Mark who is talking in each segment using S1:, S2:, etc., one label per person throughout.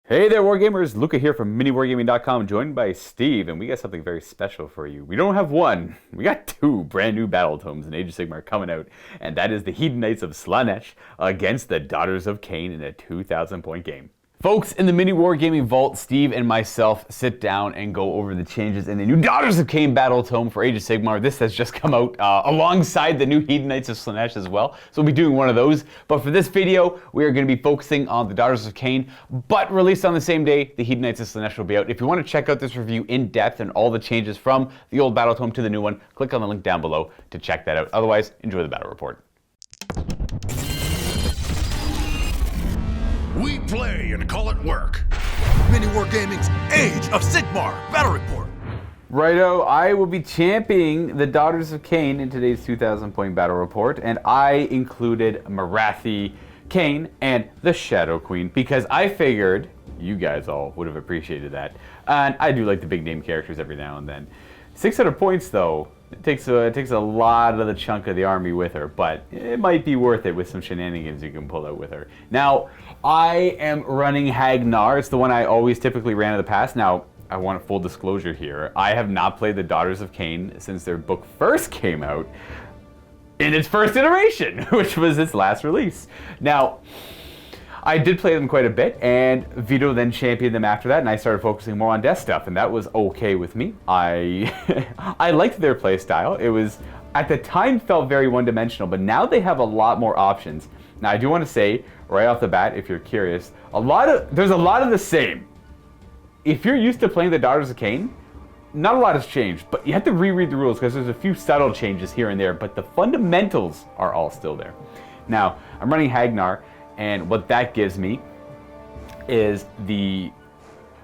S1: Hey there, Wargamers! Luka here from MiniWarGaming.com, joined by Steve, and we got something very special for you. We don't have one, we got two brand new Battletombs in Age of Sigmar coming out, and that is the Hedonites of Slaanesh against the Daughters of Khaine in a 2,000 point game. Folks, in the MiniWarGaming Vault, Steve and myself sit down and go over the changes in the new Daughters of Khaine Battletomb for Age of Sigmar. This has just come out alongside the new Hedonites of Slaanesh as well, so we'll be doing one of those. But for this video, we are going to be focusing on the Daughters of Khaine, but released on the same day, the Hedonites of Slaanesh will be out. If you want to check out this review in depth and all the changes from the old Battletome to the new one, click on the link down below to check that out. Otherwise, enjoy the battle report.
S2: We play and call it work.
S3: MiniWarGaming's Age of Sigmar Battle Report.
S1: Righto, I will be championing the Daughters of Khaine in today's 2,000 point battle report, and I included Marathi, Khaine, and the Shadow Queen because I figured you guys all would have appreciated that. And I do like the big name characters every now and then. 600 points though, it takes a lot of the chunk of the army with her, but it might be worth it with some shenanigans you can pull out with her. Now, I am running Hagnar. It's the one I always typically ran in the past. Now, I want full disclosure here. I have not played the Daughters of Khaine since their book first came out in its first iteration, which was its last release. Now, I did play them quite a bit, and Vito then championed them after that, and I started focusing more on death stuff, and that was okay with me. I liked their play style. It was, at the time, felt very one-dimensional, but now they have a lot more options. Now, I do want to say, right off the bat, if you're curious, there's a lot of the same. If you're used to playing the Daughters of Khaine, not a lot has changed, but you have to reread the rules because there's a few subtle changes here and there, but the fundamentals are all still there. Now, I'm running Hagnar, and what that gives me is the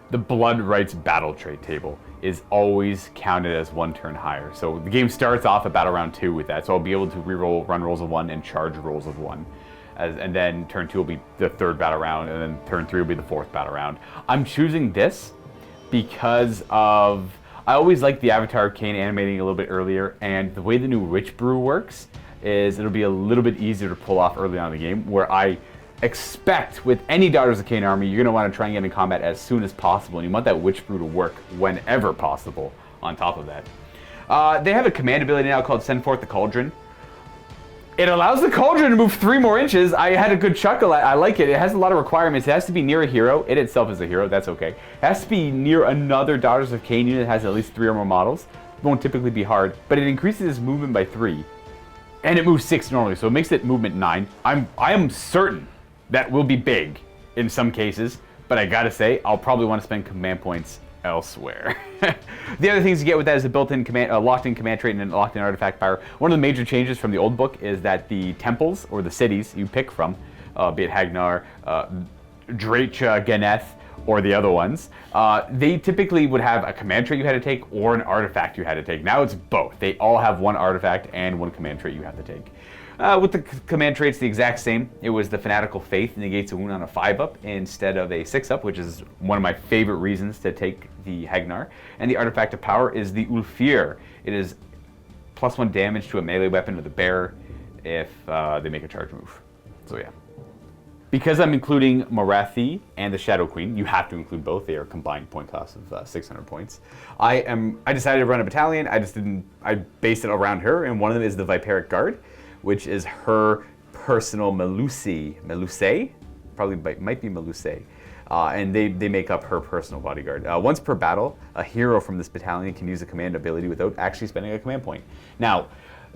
S1: Blood Rights battle trait table is always counted as one turn higher. So the game starts off at battle round 2 with that, so I'll be able to reroll run rolls of 1 and charge rolls of 1. And then turn 2 will be the 3rd battle round, and then turn 3 will be the 4th battle round. I'm choosing this because of, I always like the Avatar of Khaine animating a little bit earlier, and the way the new Witch Brew works is it'll be a little bit easier to pull off early on in the game, where I expect with any Daughters of Khaine army, you're going to want to try and get in combat as soon as possible, and you want that Witch Brew to work whenever possible on top of that. They have a command ability now called Send Forth the Cauldron. It allows the Cauldron to move 3 more inches. I had a good chuckle. I like it. It has a lot of requirements. It has to be near a hero. It itself is a hero. That's okay. It has to be near another Daughters of Khaine unit that has at least 3 or more models. It won't typically be hard, but it increases its movement by 3. And it moves 6 normally, so it makes it movement 9. I am certain that will be big in some cases, but I gotta say, I'll probably want to spend command points elsewhere. The other things you get with that is a built-in command, locked-in command trait and a locked-in artifact power. One of the major changes from the old book is that the temples, or the cities you pick from, be it Hagnar, Dracha, Geneth, or the other ones, they typically would have a command trait you had to take or an artifact you had to take. Now it's both. They all have one artifact and one command trait you have to take. With the command traits, the exact same. It was the Fanatical Faith negates a wound on a 5-up instead of a 6-up, which is one of my favorite reasons to take the Hagnar. And the Artifact of Power is the Ulfir. It is +1 damage to a melee weapon of the bearer if they make a charge move. So yeah. Because I'm including Marathi and the Shadow Queen, you have to include both. They are combined point cost of 600 points. I decided to run a battalion. I based it around her, and one of them is the Viperic Guard, which is her personal Melusae, probably might be Melusae, and they make up her personal bodyguard. Once per battle, a hero from this battalion can use a command ability without actually spending a command point. Now,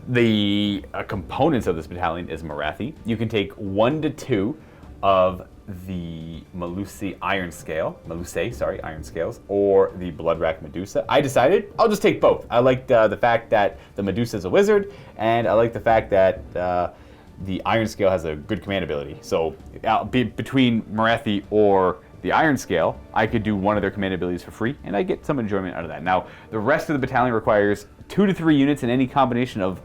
S1: the components of this battalion is Marathi. You can take 1 to 2 of the Melusae Iron Scales, or the Blood Rack Medusa. I decided I'll just take both. I like the fact that the Medusa is a wizard, and I like the fact that the Iron Scale has a good command ability. So between Marathi or the Iron Scale, I could do one of their command abilities for free, and I get some enjoyment out of that. Now, the rest of the battalion requires 2 to 3 units in any combination of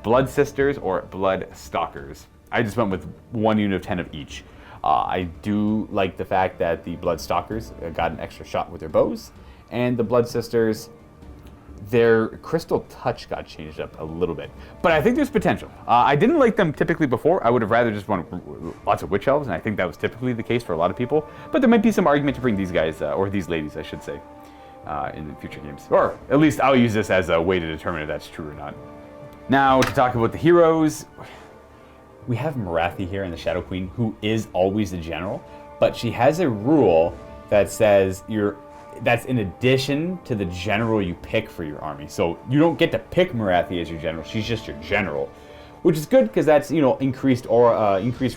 S1: Blood Sisters or Blood Stalkers. I just went with 1 unit of 10 of each. I do like the fact that the Blood Stalkers got an extra shot with their bows, and the Blood Sisters their crystal touch got changed up a little bit. But I think there's potential. I didn't like them typically before. I would have rather just wanted lots of witch elves, and I think that was typically the case for a lot of people. But there might be some argument to bring these guys, or these ladies, I should say, in future games. Or at least I'll use this as a way to determine if that's true or not. Now, to talk about the heroes, we have Morathi here in the Shadow Queen, who is always the general, but she has a rule that says that's in addition to the general you pick for your army. So you don't get to pick Morathi as your general, she's just your general. Which is good because that's, increased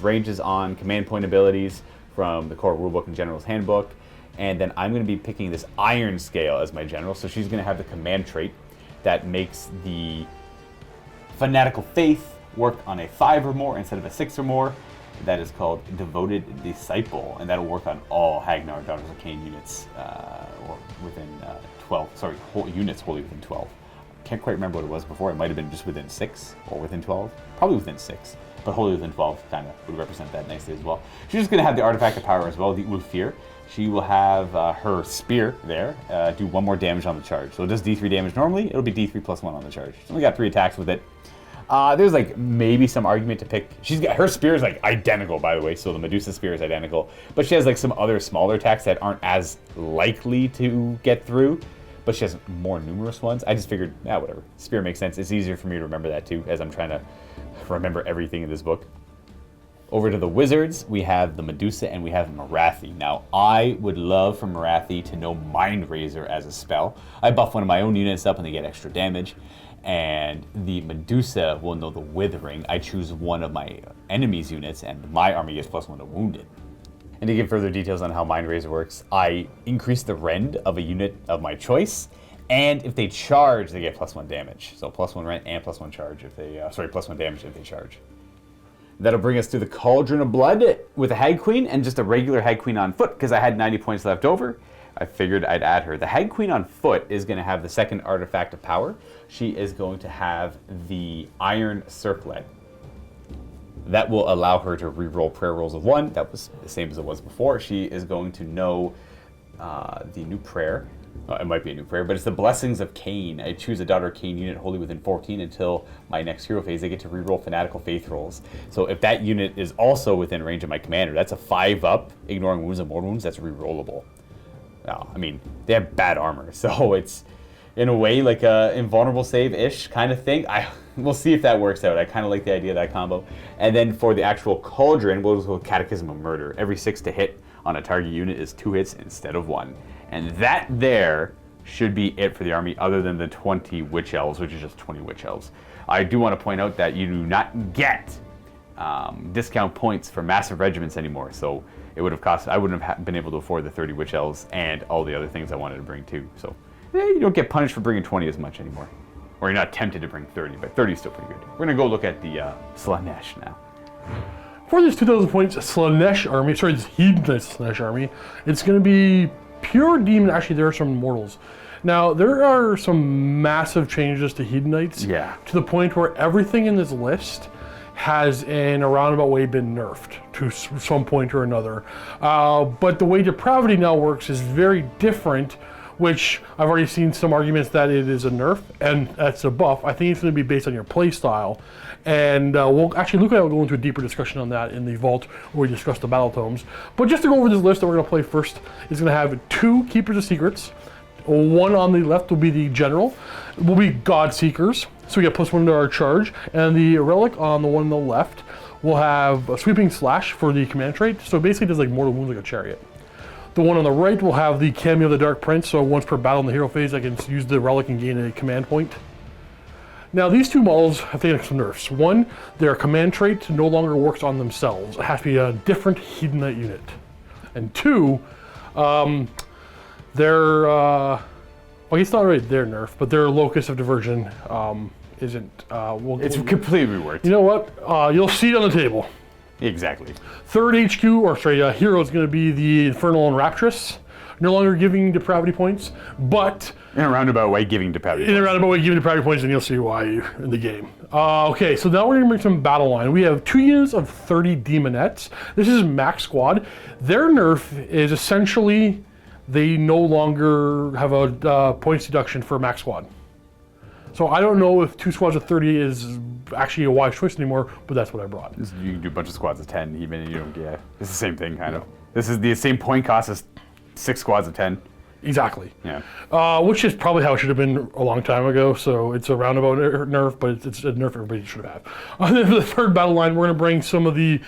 S1: ranges on command point abilities from the core rulebook and general's handbook. And then I'm going to be picking this Iron Scale as my general, so she's going to have the command trait that makes the Fanatical Faith work on a 5 or more instead of a 6 or more. That is called Devoted Disciple, and that'll work on all Hagnar Daughters of Khaine units, or within 12. Sorry, units wholly within 12. Can't quite remember what it was before. It might have been just within 6 or within 12. Probably within 6, but wholly within 12 kind of would represent that nicely as well. She's just going to have the Artifact of Power as well, the Ulfir. She will have her spear there, do 1 more damage on the charge. So it does D3 damage normally. It'll be D3 plus 1 on the charge. She's only got 3 attacks with it. There's maybe some argument to pick. Her spear is identical, by the way, so the Medusa spear is identical. But she has some other smaller attacks that aren't as likely to get through. But she has more numerous ones. I just figured, whatever. Spear makes sense. It's easier for me to remember that too, as I'm trying to remember everything in this book. Over to the wizards, we have the Medusa and we have Morathi. Now, I would love for Morathi to know Mind Razor as a spell. I buff one of my own units up and they get extra damage. And the Medusa will know the Withering. I choose one of my enemy's units, and my army gets +1 to wounded. And to give further details on how Mind Razor works, I increase the rend of a unit of my choice, and if they charge, they get +1 damage. So +1 rend and +1 charge if they, +1 damage if they charge. That'll bring us to the Cauldron of Blood with a Hag Queen and just a regular Hag Queen on foot because I had 90 points left over. I figured I'd add her. The Hag Queen on foot is going to have the second Artifact of Power. She is going to have the Iron Circlet. That will allow her to reroll prayer rolls of 1. That was the same as it was before. She is going to know the new prayer. It might be a new prayer, but it's the Blessings of Khaine. I choose a Daughter of Khaine unit wholly within 14 until my next hero phase. They get to reroll Fanatical Faith rolls. So if that unit is also within range of my commander, that's a 5-up, ignoring wounds and mortal wounds, that's rerollable. They have bad armor, so it's in a way like a invulnerable save-ish kind of thing. We'll see if that works out. I kind of like the idea of that combo. And then for the actual Cauldron, we'll go Catechism of Murder. Every 6 to hit on a target unit is 2 hits instead of 1. And that there should be it for the army, other than the 20 Witch Elves, which is just 20 Witch Elves. I do want to point out that you do not get discount points for massive regiments anymore, so it would have cost. I wouldn't have been able to afford the 30 Witch Elves and all the other things I wanted to bring too. So you don't get punished for bringing 20 as much anymore, or you're not tempted to bring 30, but 30 is still pretty good. We're gonna go look at the Slaanesh now.
S4: For this 2,000 points Slaanesh army, this Hedonites Slaanesh army, it's going to be pure demon. Actually, there are some mortals. Now, there are some massive changes to Hedonites.
S1: Yeah.
S4: To the point where everything in this list has in a roundabout way been nerfed to some point or another. But the way depravity now works is very different, which I've already seen some arguments that it is a nerf and that's a buff. I think it's going to be based on your play style. And we'll actually, Luka and I will go into a deeper discussion on that in the vault where we discuss the battle tomes. But just to go over this list that we're going to play first, is going to have 2 Keepers of Secrets. 1 on the left will be the General. Will be God Seekers, so we get +1 to our charge. And the Relic on the one on the left will have a Sweeping Slash for the command trait. So basically it does mortal wounds like a chariot. The one on the right will have the Cameo of the Dark Prince, so once per battle in the hero phase I can use the Relic and gain a command point. Now these 2 models have taken some nerfs. 1, their command trait no longer works on themselves. It has to be a different Hedonite unit. And 2, their, it's not really their nerf, but their Locus of Diversion isn't.
S1: It's completely reworked.
S4: You know what? You'll see it on the table.
S1: Exactly.
S4: Third HQ, hero is going to be the Infernal and Rapturous. No longer giving depravity points, but
S1: In a roundabout way, giving depravity points.
S4: In a roundabout way, giving depravity points, and you'll see why in the game. Okay, so now we're going to bring some battle line. We have 2 units of 30 Demonettes. This is max squad. Their nerf is essentially they no longer have a points deduction for max squad. So I don't know if 2 squads of 30 is actually a wise choice anymore, but that's what I brought.
S1: You can do a bunch of squads of 10, even you don't. Yeah, it's the same thing, kind of. This is the same point cost as 6 squads of 10.
S4: Exactly.
S1: Yeah.
S4: Which is probably how it should have been a long time ago. So it's a roundabout nerf, but it's a nerf everybody should have. And then for the third battle line, we're going to bring some of the.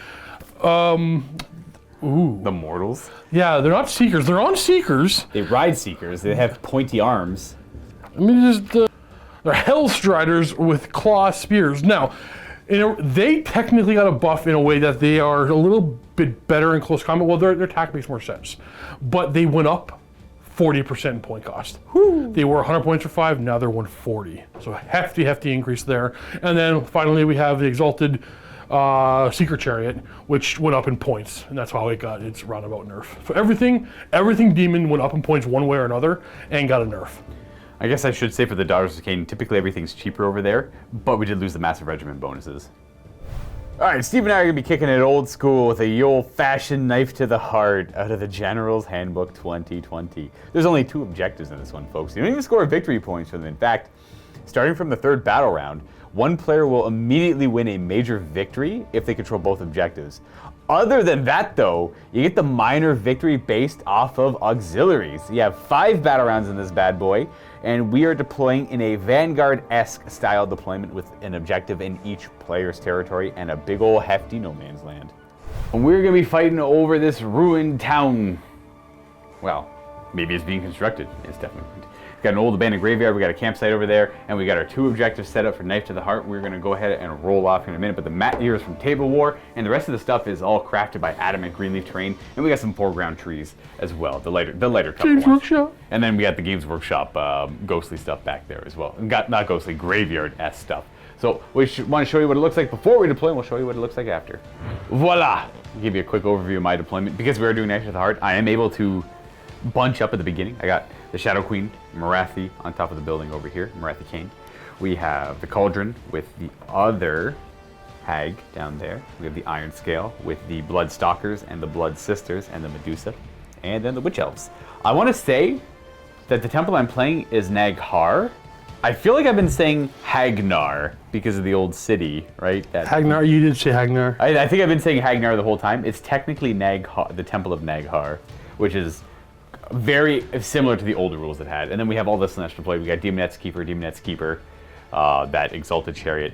S1: The mortals.
S4: Yeah, they're not seekers. They're on seekers.
S1: They ride seekers. They have pointy arms.
S4: I mean, just they're Hellstriders with claw spears. Now, they technically got a buff in a way that they are a little bit better in close combat. Well, their attack makes more sense, but they went up 40% in point cost. Whew. They were 100 points for 5. Now they're 140. So hefty increase there. And then finally we have the Exalted Seeker Chariot, which went up in points, and that's how it got its roundabout nerf. So everything Demon went up in points one way or another and got a nerf.
S1: I guess I should say for the Daughters of Khaine, typically everything's cheaper over there, but we did lose the Massive Regiment bonuses. Alright, Steve and I are going to be kicking it old school with a old-fashioned knife to the heart out of the General's Handbook 2020. There's only 2 objectives in this one, folks. You don't even score victory points from them. In fact, starting from the 3rd battle round, one player will immediately win a major victory if they control both objectives. Other than that, though, you get the minor victory based off of auxiliaries. You have 5 battle rounds in this bad boy, and we are deploying in a Vanguard-esque style deployment with an objective in each player's territory and a big ol' hefty no man's land. And we're going to be fighting over this ruined town. Well, maybe it's being constructed. It's definitely. We've got an old abandoned graveyard, we got a campsite over there, and we got our 2 objectives set up for Knife to the Heart. We're going to go ahead and roll off in a minute, but the map here is from Table War, and the rest of the stuff is all crafted by Adamant Greenleaf Terrain, and we got some foreground trees as well, the lighter couple
S4: Games
S1: ones.
S4: Workshop.
S1: And then we got the Games Workshop ghostly stuff back there as well. Not ghostly, graveyard-esque stuff. So we want to show you what it looks like before we deploy, and we'll show you what it looks like after. Voila! I'll give you a quick overview of my deployment. Because we are doing Knife to the Heart, I am able to bunch up at the beginning. I got the Shadow Queen, Morathi, on top of the building over here, Morathi Khaine. We have the Cauldron with the other hag down there. We have the Iron Scale with the Blood Stalkers and the Blood Sisters and the Medusa, and then the Witch Elves. I want to say that the temple I'm playing is Naghar. I feel like I've been saying Hagnar because of the old city, right?
S4: Hagnar, you did say Hagnar.
S1: I think I've been saying Hagnar the whole time. It's technically Naghar, the Temple of Naghar, which is very similar to the older rules it had. And then we have all this Slaanesh deployed. We got Demonet's Keeper, that Exalted Chariot,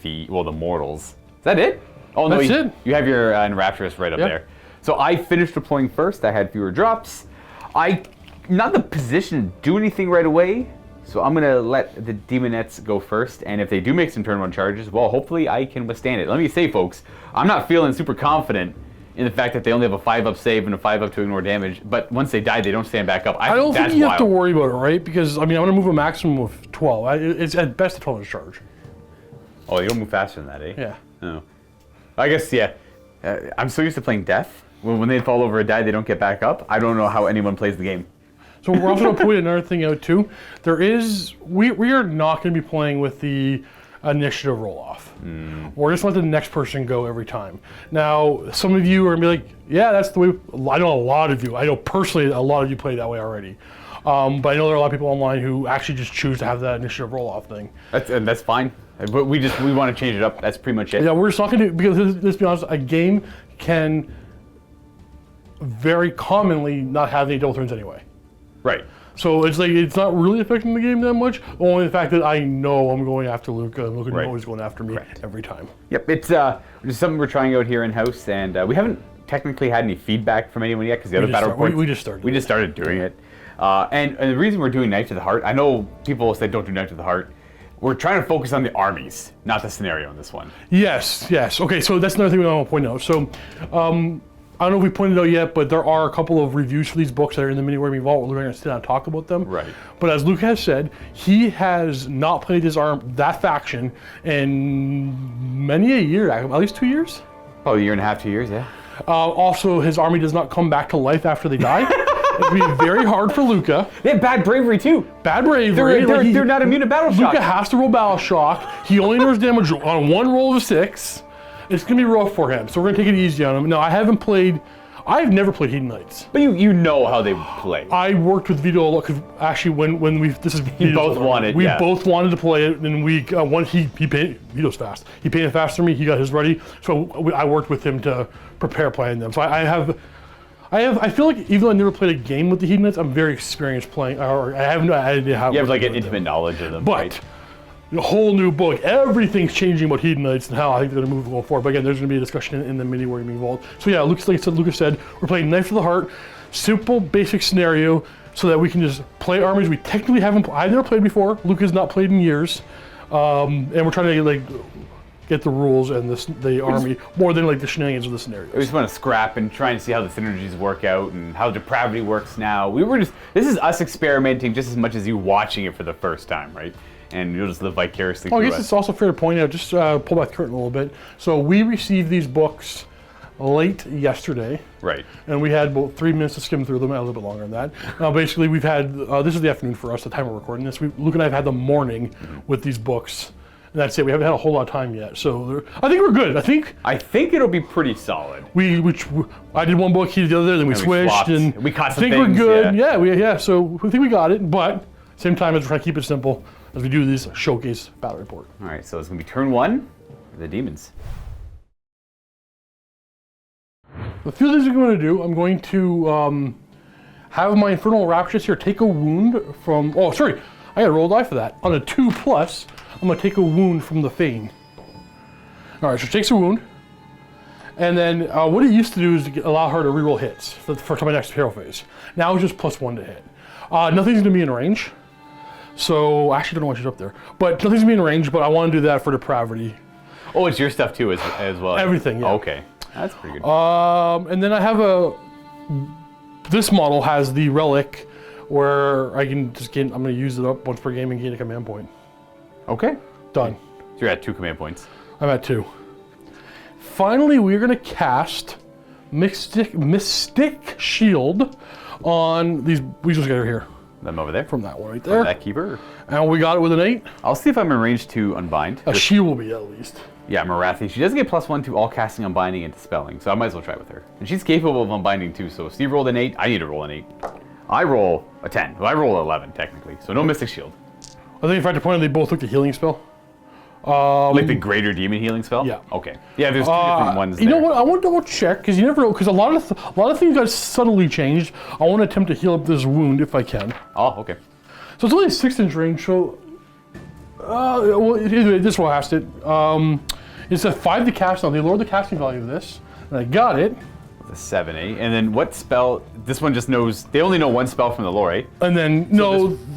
S1: the Mortals. Is that it? Oh no,
S4: that's it.
S1: You have your Enrapturous right up there. So I finished deploying first. I had fewer drops. I'm not in the position to do anything right away. So I'm gonna let the Demonettes go first, and if they do make some turn 1 charges, well, hopefully I can withstand it. Let me say, folks, I'm not feeling super confident in the fact that they only have a 5-up save and a 5-up to ignore damage, but once they die, they don't stand back up.
S4: I don't think you have to worry about it, right? Because, I mean, I'm going to move a maximum of 12. It's at best a 12 charge.
S1: Oh, you don't move faster than that, eh?
S4: Yeah.
S1: Oh. I guess, yeah. I'm so used to playing Death. When they fall over and die, they don't get back up. I don't know how anyone plays the game.
S4: So we're also going to point another thing out, too. We are not going to be playing with the initiative roll-off. We're just let the next person go every time. Now, some of you are going to be like, yeah, that's the way. I know a lot of you. I know personally a lot of you play that way already. But I know there are a lot of people online who actually just choose to have that initiative roll-off thing.
S1: That's fine. But we want to change it up. That's pretty much it.
S4: Yeah, we're just not going to, because let's be honest, a game can very commonly not have any double turns anyway.
S1: Right.
S4: So it's like, it's not really affecting the game that much, only the fact that I know I'm going after Luka, and Luka knows he's going after me every time.
S1: Yep, it's just something we're trying out here in-house, and we haven't technically had any feedback from anyone yet, because the other battle reports...
S4: We just started.
S1: We just started doing it. And the reason we're doing Knife to the Heart, I know people say don't do Knife to the Heart. We're trying to focus on the armies, not the scenario in this one.
S4: Yes. Okay, so that's another thing we want to point out. So, I don't know if we pointed out yet, but there are a couple of reviews for these books that are in the MiniWarGaming vault. We're going to sit down and talk about them.
S1: Right.
S4: But as Luke has said, he has not played that faction in many a year, at least 2 years.
S1: Oh, a year and a half, 2 years, yeah.
S4: Also, his army does not come back to life after they die. It'd be very hard for Luka.
S1: They have bad bravery too.
S4: Bad bravery.
S1: They're not immune to battle shock.
S4: Luka has to roll battle shock. He only knows damage on 1 roll of 6. It's gonna be rough for him, so we're gonna take it easy on him. Now, I haven't played I've never played Hedonites.
S1: But you know how they play.
S4: I worked with Vito a lot because actually when we this is
S1: You both wanted.
S4: We both wanted to play it, and we he painted Vito's fast. He painted faster than me. He got his ready, so I worked with him to prepare playing them. So I feel like even though I never played a game with the Hedonites, I'm very experienced playing. Or I have no idea how.
S1: You have like an intimate knowledge of them,
S4: but.
S1: right?
S4: A whole new book. Everything's changing about Hedonites and how I think they're going to move going forward. But again, there's going to be a discussion in the MiniWarGaming vault. So yeah, Lucas said, we're playing Knife to the Heart, simple, basic scenario, so that we can just play armies we technically haven't. I've never played before. Lucas not played in years, and we're trying to get the rules and the army more than like the shenanigans of the scenario.
S1: We just want to scrap and try and see how the synergies work out and how depravity works now. This is us experimenting just as much as you watching it for the first time, right? And you'll just live vicariously through
S4: I guess it's also fair to point out, just pull back the curtain a little bit. So we received these books late yesterday.
S1: Right.
S4: And we had about 3 minutes to skim through them, a little bit longer than that. Now basically we've had, this is the afternoon for us, the time we're recording this. Luke and I have had the morning with these books. And that's it, we haven't had a whole lot of time yet. So I think we're good. I think
S1: it'll be pretty solid.
S4: I did one book, he did the other, then we switched. And
S1: we caught some
S4: things. I think we're good, yeah, so I think we got it. But same time as we're trying to keep it simple as we do this showcase battle report.
S1: All right, so it's gonna be turn 1, the demons.
S4: The few things I'm going to do, I'm going to have my Infernal Rapturous here take a wound from, I gotta roll a die for that. On a 2+, I'm gonna take a wound from the Thane. All right, so it takes a wound. And then what it used to do is to allow her to reroll hits for my next hero phase. Now it's just +1 to hit. Nothing's gonna be in range. So, I actually don't know why she's up there. But nothing's gonna be in range, but I wanna do that for depravity.
S1: Oh, it's your stuff too as well?
S4: Everything, yeah.
S1: Okay, that's pretty good.
S4: And then I have this model has the relic where I can just I'm gonna use it up once per game and gain a command point.
S1: Okay.
S4: Done.
S1: So you're at 2 command points.
S4: I'm at 2. Finally, we're gonna cast Mystic Shield on these weasels that are here.
S1: Them over there?
S4: From that one right there.
S1: That keeper?
S4: And we got it with an 8.
S1: I'll see if I'm in range to unbind.
S4: She will be at least.
S1: Yeah, Marathi. She doesn't get +1 to all casting, unbinding, and dispelling, so I might as well try with her. And she's capable of unbinding too, so Steve rolled an 8, I need to roll an 8. I roll a 10. Well, I roll 11 technically, so no Mystic Shield.
S4: I think if I had to point out, they both look the healing spell.
S1: Like the greater demon healing spell?
S4: Yeah.
S1: Okay. Yeah, there's 2 different ones there.
S4: You know what? I want to double check because you never know. Because a lot of things got subtly changed. I want to attempt to heal up this wound if I can.
S1: Oh, okay.
S4: So it's only a 6-inch range. So, anyway, this will ask it. It's a 5 to cast. Now they lowered the casting value of this, and I got it.
S1: The 7, and then what spell? This one just knows. They only know 1 spell from the lore, eh?
S4: And then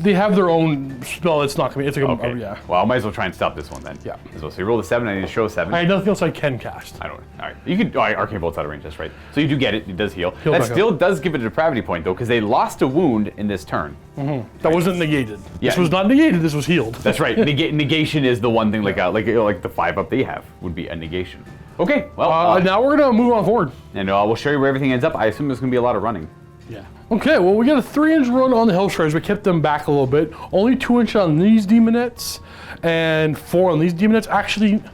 S4: they have their own spell. It's not coming. It's like
S1: okay.
S4: Yeah.
S1: Well, I might as well try and stop this one then.
S4: Yeah.
S1: So you roll the 7. I need to show 7.
S4: I had nothing else I can cast.
S1: I don't. All right. You can. Arcane Bolt's out of range. That's right. So you do get it. It does heal. That
S4: still
S1: does give it a depravity point though, because they lost a wound in this turn.
S4: That wasn't negated.
S1: Yeah.
S4: This was not negated. This was healed.
S1: That's right. Negation is the one thing like the 5 up they have would be a negation. Okay, well.
S4: Now we're gonna move on forward.
S1: And we'll show you where everything ends up. I assume there's gonna be a lot of running.
S4: Yeah. Okay, well we got a 3-inch run on the Hellstriders. We kept them back a little bit. Only 2-inch on these demonettes, and 4 on these demonettes. Actually, I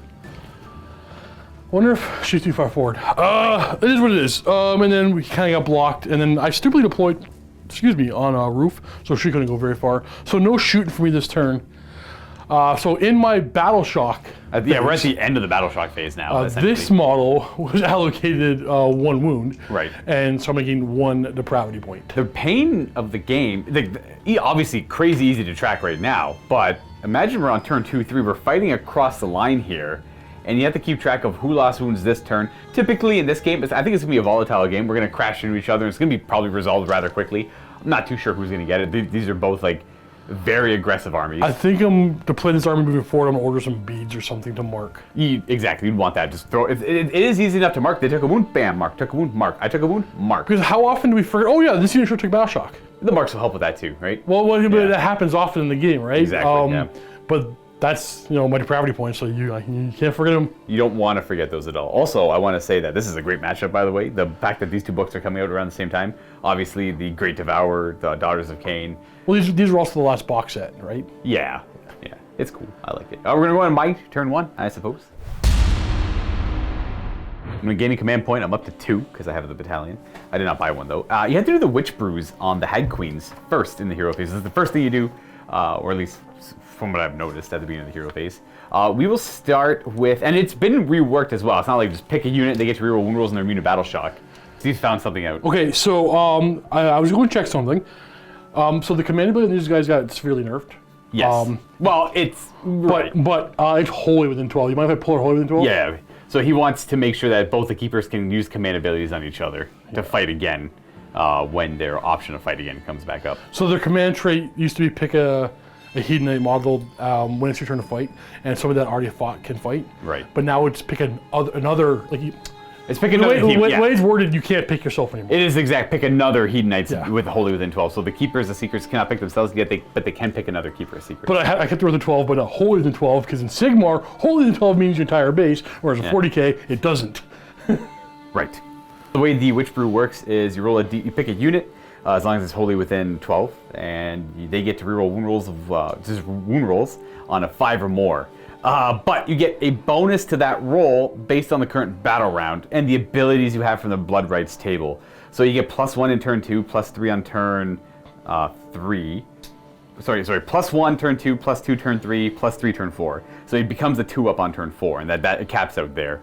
S4: wonder if she's too far forward. It is what it is. And then we kind of got blocked, and then I stupidly deployed, on a roof, so she couldn't go very far. So no shooting for me this turn. So in my battle shock,
S1: yeah, we're at the end of the battle shock phase now.
S4: this model was allocated 1 wound,
S1: right?
S4: And so I'm making 1 depravity point.
S1: The pain of the game, obviously crazy easy to track right now, but imagine we're on turn 2, 3, we're fighting across the line here, and you have to keep track of who lost wounds this turn. Typically in this game, I think it's gonna be a volatile game. We're gonna crash into each other, and it's gonna be probably resolved rather quickly. I'm not too sure who's gonna get it. These are both like very aggressive armies.
S4: I think to play this army moving forward, I'm gonna order some beads or something to mark.
S1: Exactly, you'd want that. Just throw it. It is easy enough to mark. They took a wound, bam, mark. Took a wound, mark. I took a wound, mark.
S4: Because how often do we forget? Oh yeah, this unit sure took battle shock.
S1: The marks will help with that too, right?
S4: Well, that happens often in the game, right?
S1: Exactly. Yeah.
S4: But that's my depravity points, so you can't forget them.
S1: You don't want to forget those at all. Also, I want to say that this is a great matchup, by the way. The fact that these 2 books are coming out around the same time. Obviously, the Great Devourer, the Daughters of Khaine.
S4: Well, these are also the last box set, right?
S1: Yeah, it's cool. I like it. We're gonna go on my turn 1, I suppose. I'm going to gain a command point. I'm up to 2 because I have the battalion. I did not buy one though. You have to do the Witch Brews on the Hag Queens first in the hero phase. This is the first thing you do, or at least from what I've noticed at the beginning of the hero phase. We will start with, and it's been reworked as well. It's not like just pick a unit, they get to reroll wound rolls, and they're immune to battle shock. Steve's found something out.
S4: Okay, so I was going to check something. So the command ability these guys got severely nerfed.
S1: Yes. Well, it's
S4: but it's wholly within 12. You mind if I pull it wholly within 12?
S1: Yeah. So he wants to make sure that both the keepers can use command abilities on each other to fight again when their option to fight again comes back up.
S4: So their command trait used to be pick a Hedonite model when it's your turn to fight, and somebody that already fought can fight.
S1: Right.
S4: But now it's pick another like.
S1: It's pick another team.
S4: The way it's worded, you can't pick yourself anymore.
S1: It is exact. Pick another Hedonites
S4: Yeah.
S1: with wholly within 12. So the keepers, the secrets cannot pick themselves yet, but they can pick another keeper, secret.
S4: But I kept it within 12, but not wholly within 12, because in Sigmar, wholly within 12 means your entire base, whereas in 40k, it doesn't.
S1: Right. The way the Witch Brew works is you roll you pick a unit, as long as it's wholly within 12, and they get to reroll wound rolls of just wound rolls on a 5 or more. But you get a bonus to that roll based on the current battle round and the abilities you have from the Blood Rights table. So you get +1 in turn 2, +3 on turn 3. Sorry, +1 turn 2, +2 turn 3, +3 turn 4. So it becomes a 2-up on turn 4, and that it caps out there.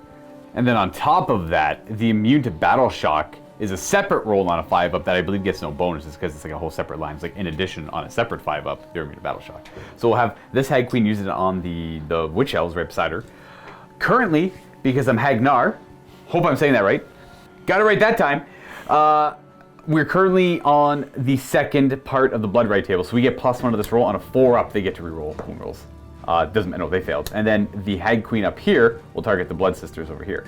S1: And then on top of that, the immune to battle shock is a separate roll on a 5-up that I believe gets no bonuses because it's like a whole separate line. It's like in addition on a separate 5-up, they're immune to battle shock. So we'll have this Hag Queen use it on the Witch Elves right beside her. Currently, because I'm Hagnar, hope I'm saying that right. Got it right that time. We're currently on the second part of the Blood Right table, so we get +1 to this roll. On a 4-up, they get to reroll wound rolls. No, they failed. And then the Hag Queen up here will target the Blood Sisters over here.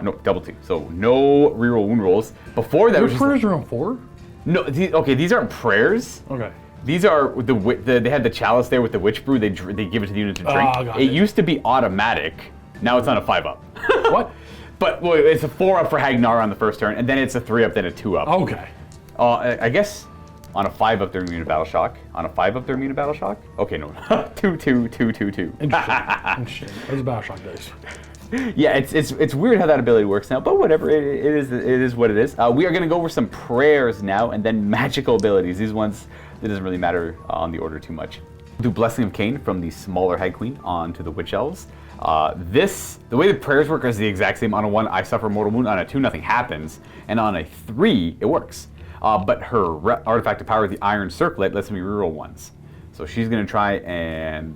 S1: No, double 2. So no reroll wound rolls. Before that,
S4: Your
S1: was just
S4: prayers are on 4?
S1: no. Okay, these aren't prayers.
S4: Okay.
S1: These are they had the chalice there with the Witch Brew. They give it to the unit to drink.
S4: got
S1: It
S4: it.
S1: used to be automatic. Now it's on a 5-up.
S4: What?
S1: But well, it's a 4-up for Hagnar on the first turn, and then it's a 3-up, then a 2-up.
S4: Okay.
S1: I guess on a 5-up they're immune to battle shock. On a 5-up they're immune to battle shock. Okay, no. 2, 2, 2, 2, 2.
S4: Interesting. Those are battle shock dice.
S1: Yeah, it's weird how that ability works now, but whatever. It is what it is. We are going to go over some prayers now, and then magical abilities. These ones, it doesn't really matter on the order too much. Do Blessing of Khaine from the smaller Hag Queen onto the Witch Elves. The way the prayers work is the exact same. On a 1, I suffer mortal wound. On a 2, nothing happens, and on a 3, it works. But her artifact of power, the Iron Circlet, lets me reroll ones. So she's going to try and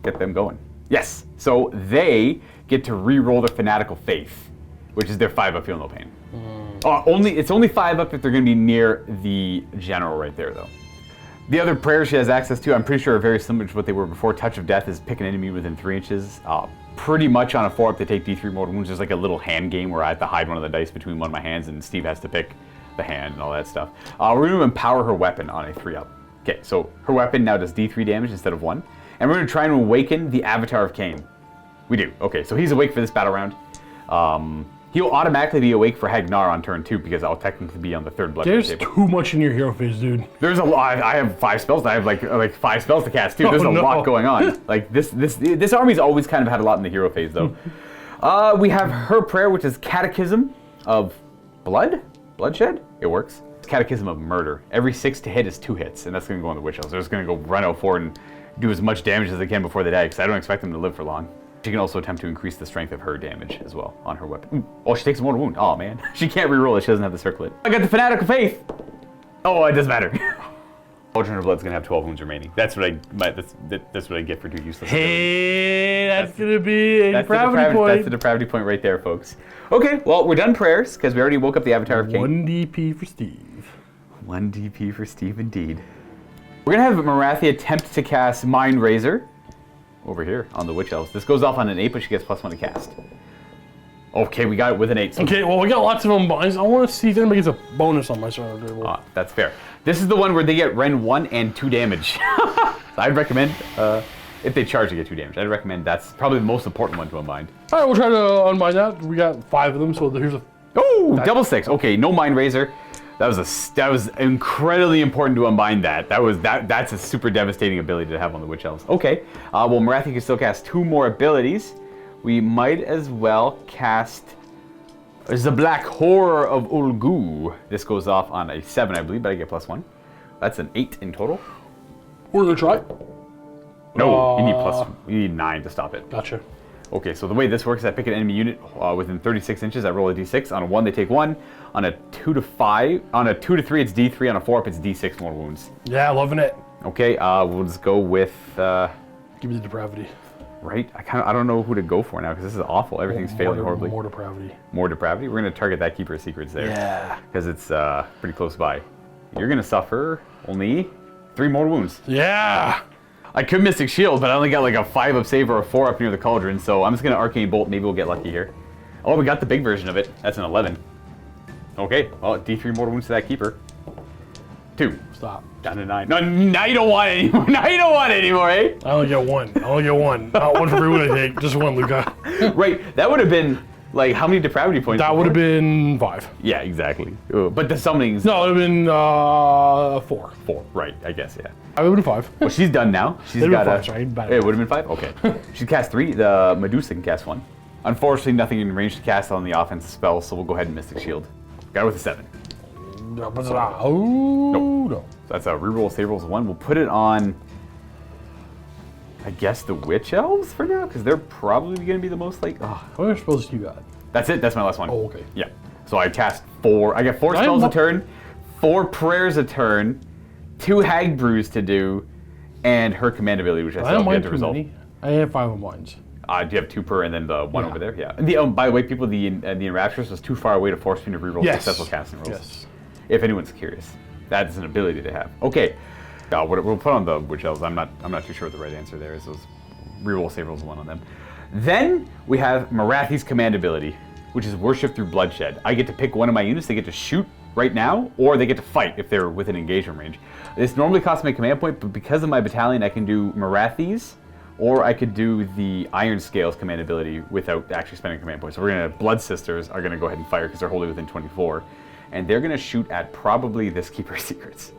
S1: get them going. Yes. So they get to re-roll their Fanatical Faith, which is their 5-up, feel no pain. It's only 5-up if they're going to be near the general right there, though. The other prayers she has access to, I'm pretty sure, are very similar to what they were before. Touch of Death is pick an enemy within 3 inches. Pretty much on a 4-up, they take D3 mortal wounds. There's like a little hand game where I have to hide one of the dice between one of my hands, and Steve has to pick the hand and all that stuff. We're going to empower her weapon on a 3-up. Okay, so her weapon now does D3 damage instead of 1. And we're going to try and awaken the Avatar of Khaine. We do. Okay, so he's awake for this battle round. He'll automatically be awake for Hagnar on turn 2 because I'll technically be on the 3rd blood
S4: There's
S1: table.
S4: too much in your hero phase, dude.
S1: There's a lot. I have 5 spells. I have like 5 spells to cast too. There's a lot going on. Like this army's always kind of had a lot in the hero phase though. We have her prayer, which is Catechism of Bloodshed. It works. Catechism of Murder. Every 6 to hit is 2 hits, and that's going to go on the Witch Elves. They're just going to go run out forward and do as much damage as they can before they die, because I don't expect them to live for long. She can also attempt to increase the strength of her damage as well on her weapon. Oh, she takes a mortal wound. Oh, man. She can't reroll it. She doesn't have the circlet. I got the Fanatical Faith. Oh, it doesn't matter. Cauldron of Blood's going to have 12 wounds remaining. That's what I get for 2 useless.
S4: Hey, that's going to be a
S1: That's
S4: depravity point.
S1: That's the depravity point right there, folks. Okay, well, we're done prayers, because we already woke up the Avatar of Khaine.
S4: 1 DP for Steve.
S1: 1 DP for Steve, indeed. We're going to have Marathi attempt to cast Mind Razor over here on the Witch Elves. This goes off on an 8, but she gets +1 to cast. Okay, we got it with an 8. So
S4: Okay, well, we got lots of them. I want to see if anybody gets a bonus on my side of the table.
S1: that's fair. This is the one where they get Ren 1 and 2 damage. I'd recommend, if they charge to get 2 damage, I'd recommend that's probably the most important one to unbind.
S4: All right, we'll try to unbind that. We got 5 of them, so here's a...
S1: Oh, double 6. Okay, no Mind Razor. That was incredibly important to unbind that. That's a super devastating ability to have on the Witch Elves. Okay, well, Marathi can still cast 2 more abilities. We might as well cast There's the Black Horror of Ulgu. This goes off on a 7, I believe, but I get +1. That's an 8 in total.
S4: We're gonna try.
S1: No, you need 9 to stop it.
S4: Gotcha.
S1: Okay, so the way this works is I pick an enemy unit within 36 inches, I roll a d6. On a 1, they take 1. On a 2 to 5, on a 2 to 3, it's d3. On a 4 up, it's d6 more wounds.
S4: Yeah, loving it.
S1: Okay, we'll just go with...
S4: Give me the depravity.
S1: Right? I don't know who to go for now, because this is awful. Everything's failing horribly.
S4: More depravity.
S1: More depravity? We're going to target that Keeper of Secrets there.
S4: Yeah.
S1: Because it's pretty close by. You're going to suffer only 3 more wounds.
S4: Yeah!
S1: I could Mystic Shield, but I only got like a 5 up save or a 4 up near the Cauldron, so I'm just going to Arcane Bolt. Maybe we'll get lucky here. Oh, we got the big version of it. That's an 11. Okay, well, D3 mortal wounds to that Keeper. 2.
S4: Stop.
S1: Down to 9. No, now you don't want it anymore. Now you don't want it anymore, eh?
S4: I only get 1. I only get 1. Not 1 for every one I take. Just 1, Luka.
S1: Right, that would have been, like, how many depravity points?
S4: That would have been 5.
S1: Yeah, exactly. But the summonings...
S4: No, it would have been 4.
S1: 4, right, I guess, yeah.
S4: I would have been 5.
S1: Well, she's done now. She's
S4: It'd
S1: got
S4: been
S1: a...
S4: 5, sorry.
S1: It would have been 5? Okay. She cast 3. The Medusa can cast 1. Unfortunately, nothing in range to cast on the offensive spell, so we'll go ahead and Mystic Shield. Got it with a 7.
S4: Oh, no.
S1: So that's a reroll, save rolls 1. We'll put it on, I guess, the Witch Elves for now, because they're probably going to be the most like...
S4: How many spells you got?
S1: That's it. That's my last one.
S4: Oh, okay.
S1: Yeah. So I cast 4. I get 4 spells a turn, 4 prayers a turn, 2 Hag Brews to do, and her command ability, which I still have yet to resolve.
S4: I have 5 of mine.
S1: Do you have 2 per and then the 1 over there? Yeah. And by the way, people, the Enraptures was too far away to force me to reroll successful casting rolls.
S4: Yes.
S1: If anyone's curious, that is an ability to have. Okay. We'll put on the Witch Elves. I'm not too sure what the right answer there is. Those reroll save rolls 1 on them. Then we have Marathi's command ability, which is Worship Through Bloodshed. I get to pick one of my units. They get to shoot right now, or they get to fight if they're within engagement range. This normally costs me a command point, but because of my battalion, I can do Marathi's, or I could do the Iron Scales command ability without actually spending command points. So we're gonna Blood Sisters are gonna go ahead and fire because they're wholly within 24, and they're gonna shoot at probably this Keeper of Secrets.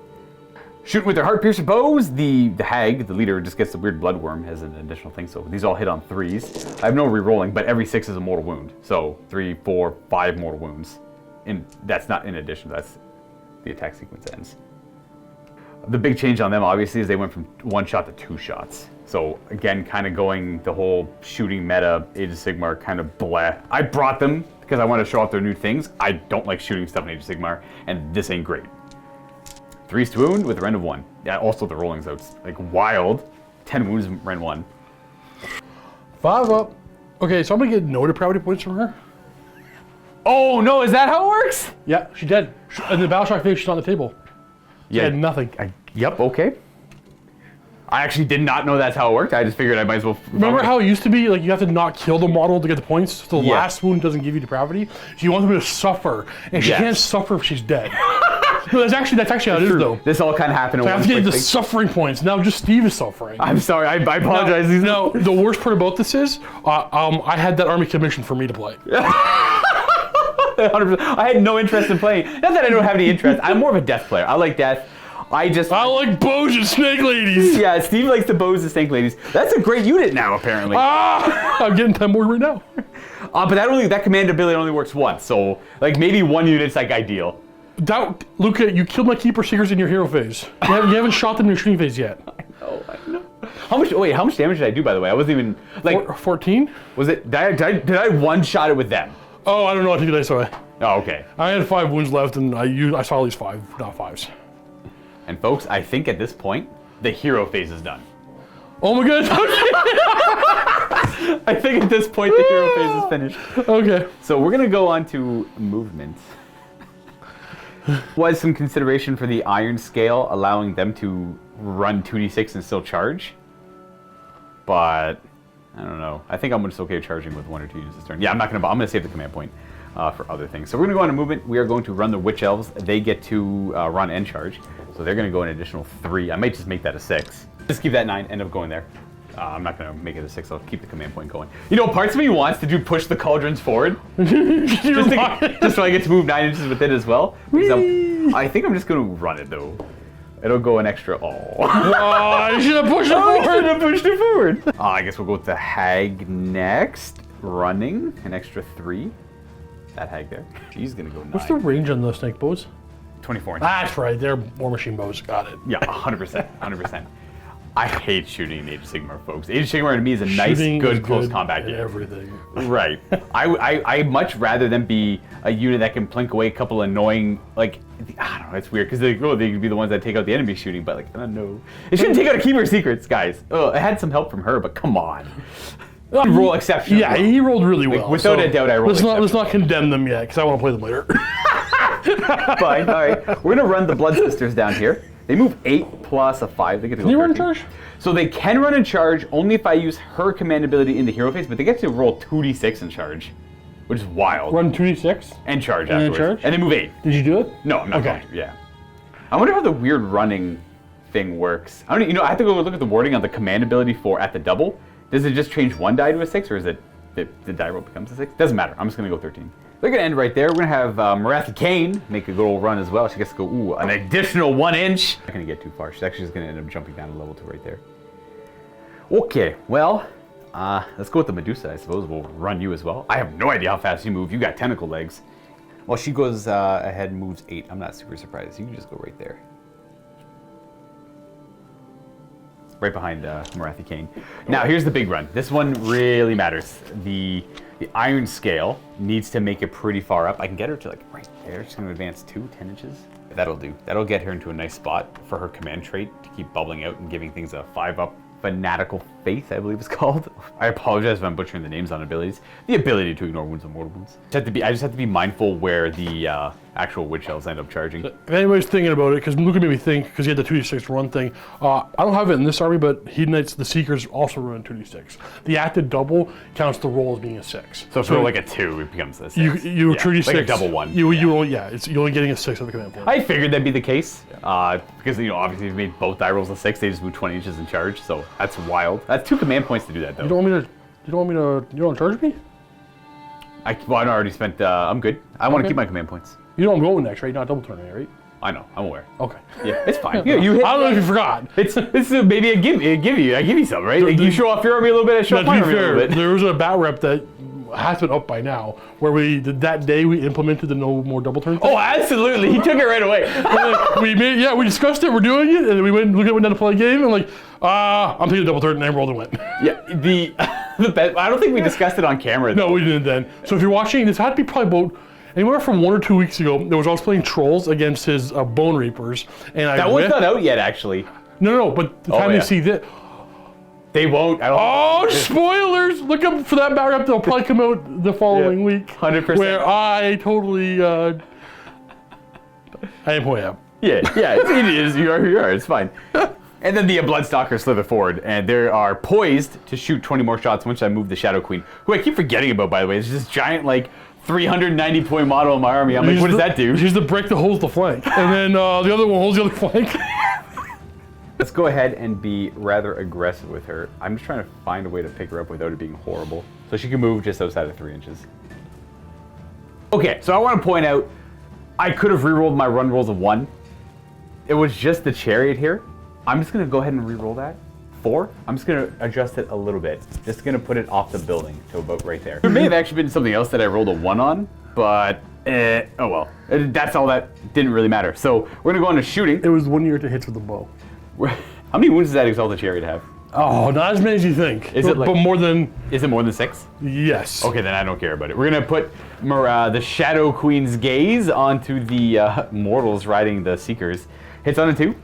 S1: Shooting with their Heart Piercer bows, the Hag, the leader, just gets the weird Bloodworm as an additional thing. So these all hit on 3s. I have no re-rolling, but every 6 is a mortal wound. So 3, 4, 5 mortal wounds. And that's not in addition, that's the attack sequence ends. The big change on them, obviously, is they went from 1 shot to 2 shots. So again, kind of going the whole shooting meta, Age of Sigmar kind of blah. I brought them because I want to show off their new things. I don't like shooting stuff in Age of Sigmar, and this ain't great. 3 to wound with a rend of 1. Yeah, also the rolling's out like wild. 10 wounds, rend 1.
S4: 5 up. Okay, so I'm gonna get no depravity points from her.
S1: Oh no, is that how it works?
S4: Yeah, she did. And the battle shock phase, she's on the table. She had nothing.
S1: Yep, okay. I actually did not know that's how it worked. I just figured I might as well...
S4: Remember how it used to be, like, you have to not kill the model to get the points? So the last wound doesn't give you depravity? So you want them to suffer, and she can't suffer if she's dead. No, that's actually how it is, though.
S1: This all kind of happened in
S4: so I have to get the suffering points. Now just Steve is suffering.
S1: I'm sorry, I apologize.
S4: No, the worst part about this is, I had that army commissioned for me to play.
S1: 100%. I had no interest in playing. Not that I don't have any interest. I'm more of a death player. I like death. I
S4: like bows and snake ladies.
S1: Yeah, Steve likes the bows and snake ladies. That's a great unit now, apparently.
S4: I'm getting 10 more right now.
S1: But that command ability only works once, so like maybe 1 unit's like ideal.
S4: Luka, you killed my Keeper Seekers in your hero phase. You haven't shot them in your shooting phase yet.
S1: I know. How much damage did I do, by the way? I wasn't even like
S4: 14.
S1: Was it? Did I one-shot it with them?
S4: Oh, I don't know. I took it away.
S1: Oh, okay.
S4: I had 5 wounds left, and I saw at least 5, not 5s.
S1: And folks, I think at this point, the hero phase is done.
S4: Oh my god!
S1: I think at this point, the hero phase is finished.
S4: Okay.
S1: So we're gonna go on to movement. Was some consideration for the Iron Scale, allowing them to run 2d6 and still charge. But I don't know. I think I'm just okay charging with 1 or 2 units this turn. Yeah, I'm gonna save the command point for other things. So we're gonna go on to movement. We are going to run the Witch Elves. They get to run and charge. So they're gonna go an additional 3. I might just make that a 6. Just keep that 9, end up going there. I'm not gonna make it a 6, I'll keep the command point going. You know, parts of me wants to push the cauldrons forward. just so I get to move 9 inches with it as well. I think I'm just gonna run it though. It'll go an extra,
S4: I should have pushed it forward.
S1: I guess we'll go with the Hag next. Running, an extra 3. that hag there. She's gonna go 9.
S4: What's the range on the snake bows?
S1: 24 inches.
S4: That's right, they're War Machine bows. Got it.
S1: Yeah, 100%. 100%. I hate shooting in Age of Sigmar, folks. Age of Sigmar to me is a nice,
S4: Shooting
S1: good,
S4: is
S1: close
S4: good
S1: combat
S4: at
S1: game.
S4: everything.
S1: Right. I much rather than be a unit that can plink away a couple annoying, like, I don't know, it's weird, because they can be the ones that take out the enemy shooting, but like, I don't know. It shouldn't take out a Keeper Secrets, guys. Oh, I had some help from her, but come on. You roll exceptionally
S4: Yeah,
S1: well.
S4: he rolled really well.
S1: Without a doubt, I rolled
S4: Let's not condemn them yet, because I want to play them later.
S1: Fine, all right. We're going to run the Blood Sisters down here. They move 8 plus a 5. They get to go
S4: Can you run
S1: 13.
S4: charge?
S1: So they can run in charge only if I use her command ability in the hero phase, but they get to roll 2d6 in charge, which is wild.
S4: Run 2d6?
S1: And charge
S4: And then
S1: afterwards.
S4: charge?
S1: And they move 8.
S4: Did you do it?
S1: No, I'm not
S4: Okay.
S1: going to. Yeah. I wonder how the weird running thing works. I don't, I have to go look at the wording on the command ability for at the double. Does it just change one die to a 6, or is it the die roll becomes a 6? Doesn't matter. I'm just going to go 13. They're going to end right there. We're going to have Khaine make a good old run as well. She gets to go, an additional 1 inch. Not going to get too far. She's actually just going to end up jumping down a level 2 right there. Okay, well, let's go with the Medusa, I suppose. We'll run you as well. I have no idea how fast you move. You got tentacle legs. Well, she goes ahead and moves 8. I'm not super surprised. You can just go right there. Right behind Khaine. Now, here's the big run. This one really matters. The Iron Scale needs to make it pretty far up. I can get her to like right there. She's going to advance 10 inches. That'll do. That'll get her into a nice spot for her command trait to keep bubbling out and giving things a 5-up. Fanatical Faith, I believe it's called. I apologize if I'm butchering the names on abilities. The ability to ignore wounds and mortal wounds. I just have to be mindful where the actual witch shells end up charging.
S4: If anybody's thinking about it, because Luka made me think, because he had the 2d6 run thing, I don't have it in this army, but Hedonites, the Seekers, also run 2d6. The active double counts the roll as being a 6.
S1: So if you roll like a 2, it becomes a 6.
S4: You 2d6.
S1: Like a double 1.
S4: It's you're only getting a 6 of the command point.
S1: I figured that'd be the case, because obviously you've made both die rolls a 6, they just move 20 inches in charge, so that's wild. That's 2 command points to do that, though.
S4: You don't want me to charge me?
S1: I already spent, I'm good. I want to keep my command points.
S4: You know I'm going next, right? You're not double turning me, right?
S1: I know, I'm aware.
S4: Okay.
S1: Yeah, it's fine. Yeah, you hit.
S4: I don't know if you forgot.
S1: It's maybe I give you some, right? Like, you show off your army a little bit, I show off my army a little bit.
S4: There was a bat rep that has been up by now, where that day we implemented the no more double turn thing.
S1: Oh, absolutely! He took it right away.
S4: We discussed it. We're doing it, and then we went down to play a game, and I'm taking a double turn, and I rolled and went.
S1: Yeah, the best. I don't think we discussed it on camera.
S4: No, we didn't then. So if you're watching, this had to be probably about anywhere from 1 or 2 weeks ago. There was I was playing Trolls against his Bone Reapers, and
S1: that one's not out yet, actually.
S4: No, but the time you see this.
S1: They won't. I don't.
S4: Oh, spoilers! Look up for that back up. They'll probably come out the following week.
S1: 100%.
S4: Where I totally, I am who I am.
S1: Yeah, it is. You are who you are. It's fine. And then the Bloodstalkers slither forward, and they are poised to shoot 20 more shots once I move the Shadow Queen, who I keep forgetting about, by the way. It's this giant, 390-point model in my army. I'm like, what does that do?
S4: She's the brick that holds the flank, and then the other one holds the other flank.
S1: Let's go ahead and be rather aggressive with her. I'm just trying to find a way to pick her up without it being horrible. So she can move just outside of 3 inches. Okay, so I want to point out, I could have re-rolled my run rolls of 1. It was just the Chariot here. I'm just going to go ahead and re-roll that. 4. I'm just going to adjust it a little bit. Just going to put it off the building to about right there. There may have actually been something else that I rolled a 1 on, but oh well. That's all that didn't really matter. So we're going to go on to shooting.
S4: It was 1 year to hits with the bow.
S1: How many wounds does that Exalted Chariot have?
S4: Oh, not as many as you think.
S1: Is it
S4: but more than?
S1: Is it more than 6?
S4: Yes.
S1: Okay, then I don't care about it. We're gonna put the Shadow Queen's gaze onto the mortals riding the Seekers. Hits on a 2.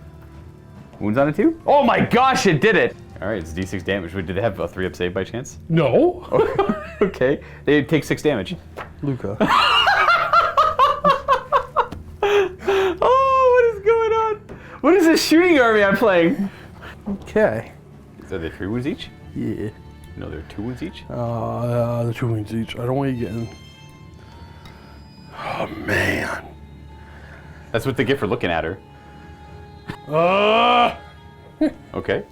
S1: Wounds on a 2. Oh my gosh, it did it! All right, it's D6 damage. Did they have a 3-up save by chance?
S4: No.
S1: Okay, they take 6 damage.
S4: Luka.
S1: Oh, what is going on? What is this shooting army I'm playing?
S4: Okay.
S1: Are they 3 wounds each?
S4: Yeah.
S1: No, they're 2 wounds each?
S4: The 2 wounds each. I don't want you getting. Oh, man.
S1: That's what they get for looking at her. Okay.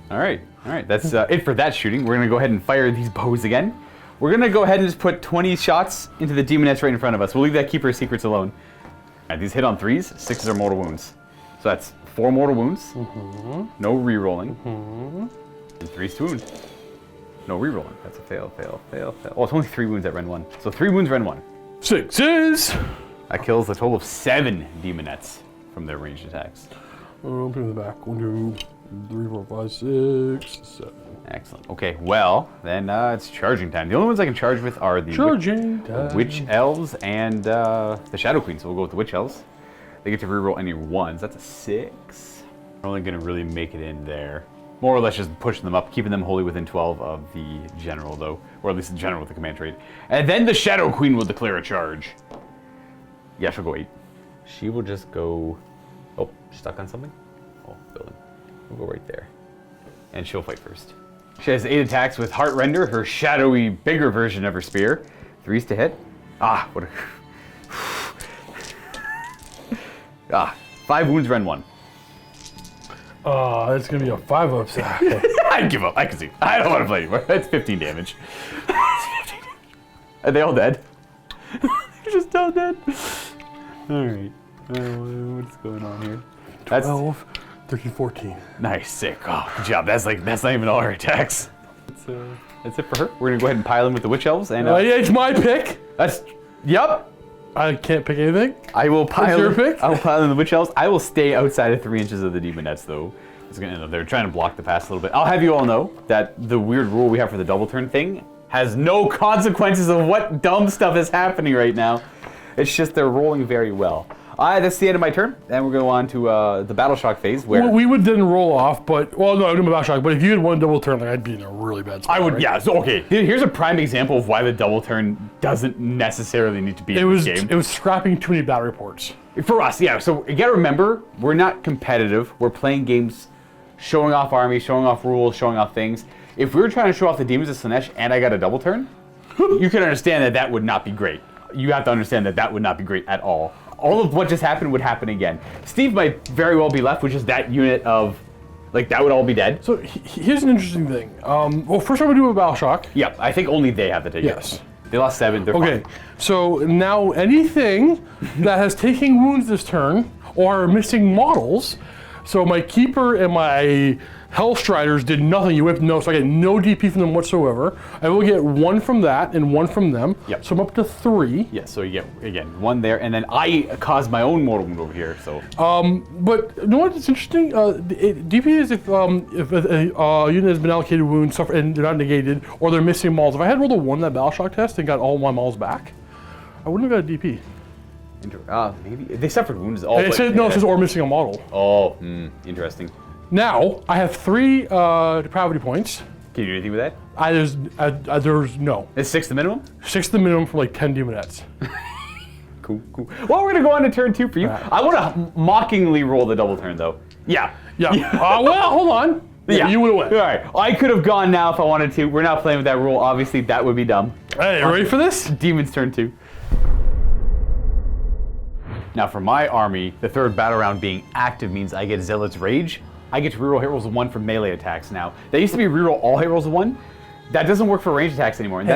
S1: All right. That's it for that shooting. We're going to go ahead and fire these bows again. We're going to go ahead and just put 20 shots into the demoness right in front of us. We'll leave that Keeper Secrets alone. All right, these hit on 3s. 6s are mortal wounds. So that's 4 mortal wounds. No re-rolling. And 3's 2 wounds. No re-rolling. That's a fail. Oh, it's only 3 wounds at Ren 1. So 3 wounds, Ren 1.
S4: 6s.
S1: That kills a total of 7 demonettes from their ranged attacks.
S4: Put in the back. 1, 2, 3, 4, 5, 6, 7.
S1: Excellent. Okay, well, then it's charging time. The only ones I can charge with are the Witch Elves and the Shadow Queen. So we'll go with the Witch Elves. They get to reroll any 1s. That's a 6. We're only going to really make it in there. More or less just pushing them up, keeping them wholly within 12 of the General, though. Or at least the General with the command trait. And then the Shadow Queen will declare a charge. Yeah, she'll go 8. She will just go... Oh, stuck on something? Oh, building. We'll go right there. And she'll fight first. She has 8 attacks with Heartrender, her shadowy, bigger version of her spear. 3s to hit. Ah, what a... 5 wounds, rend 1.
S4: That's gonna be a 5 upset.
S1: I give up. I can see. I don't want to play anymore. That's 15 damage. Are they all dead? They're just all dead. All right. What's going on here?
S4: 12, 13, 14.
S1: Nice, sick. Oh, good job. That's not even all her attacks. That's it for her. We're gonna go ahead and pile in with the Witch Elves and.
S4: Yeah, it's my pick.
S1: Yep.
S4: I can't pick anything.
S1: I will pile.
S4: Your pick?
S1: I will pile in the Witch Elves. I will stay outside of 3 inches of the demonettes, though. They're trying to block the pass a little bit. I'll have you all know that the weird rule we have for the double turn thing has no consequences of what dumb stuff is happening right now. It's just they're rolling very well. That's the end of my turn, and we're going to go on to the Battle Shock phase, where...
S4: Well, we would then roll off, but... Well, no, I do my Battle Shock, but if you had one double turn, like, I'd be in a really bad spot,
S1: I would,
S4: right?
S1: yeah, so, okay. Here's a prime example of why the double turn doesn't necessarily need to be in this game.
S4: It was scrapping too many battle reports.
S1: For us, yeah, so you gotta remember, we're not competitive. We're playing games, showing off armies, showing off rules, showing off things. If we were trying to show off the Demons of Slaanesh and I got a double turn, you can understand that that would not be great. You have to understand that that would not be great at all. All of what just happened would happen again. Steve might very well be left with just that unit of, like, that would all be dead.
S4: So here's an interesting thing. Well, first I'm gonna do a Battle Shock.
S1: Yeah, I think only they have to take it.
S4: Yes.
S1: They lost 7, they're
S4: Okay,
S1: fine.
S4: so now anything that has taken wounds this turn or are missing models, so my Keeper and my Hellstriders did nothing. You whipped no, so I get no DP from them whatsoever. I will get 1 from that and 1 from them.
S1: Yep.
S4: So I'm up to 3.
S1: Yeah, so you get, again, 1 there, and then I caused my own mortal wound over here, so.
S4: But you know what's interesting? DP is if a unit has been allocated wounds and they're not negated, or they're missing models. If I had rolled a 1 in that Battle Shock test and got all my models back, I wouldn't have got a DP.
S1: Maybe. They suffered wounds.
S4: It says, no, it says or missing a model.
S1: Oh, interesting.
S4: Now, I have 3 depravity points.
S1: Can you do anything with that?
S4: There's no.
S1: Is 6 the minimum?
S4: 6 the minimum for like 10 demonettes.
S1: Cool. Well, we're gonna go on to turn 2 for you.
S4: Right.
S1: I want to mockingly roll the double turn, though. Yeah.
S4: Well, hold on.
S1: Yeah.
S4: You would have went.
S1: All right. I could have gone now if I wanted to. We're not playing with that rule. Obviously, that would be dumb.
S4: Hey, ready for this?
S1: Demon's turn 2. Now, for my army, the 3rd battle round being active means I get Zealot's Rage. I get to reroll hit rolls of 1 for melee attacks now. That used to be reroll all hit rolls of 1. That doesn't work for ranged attacks anymore. And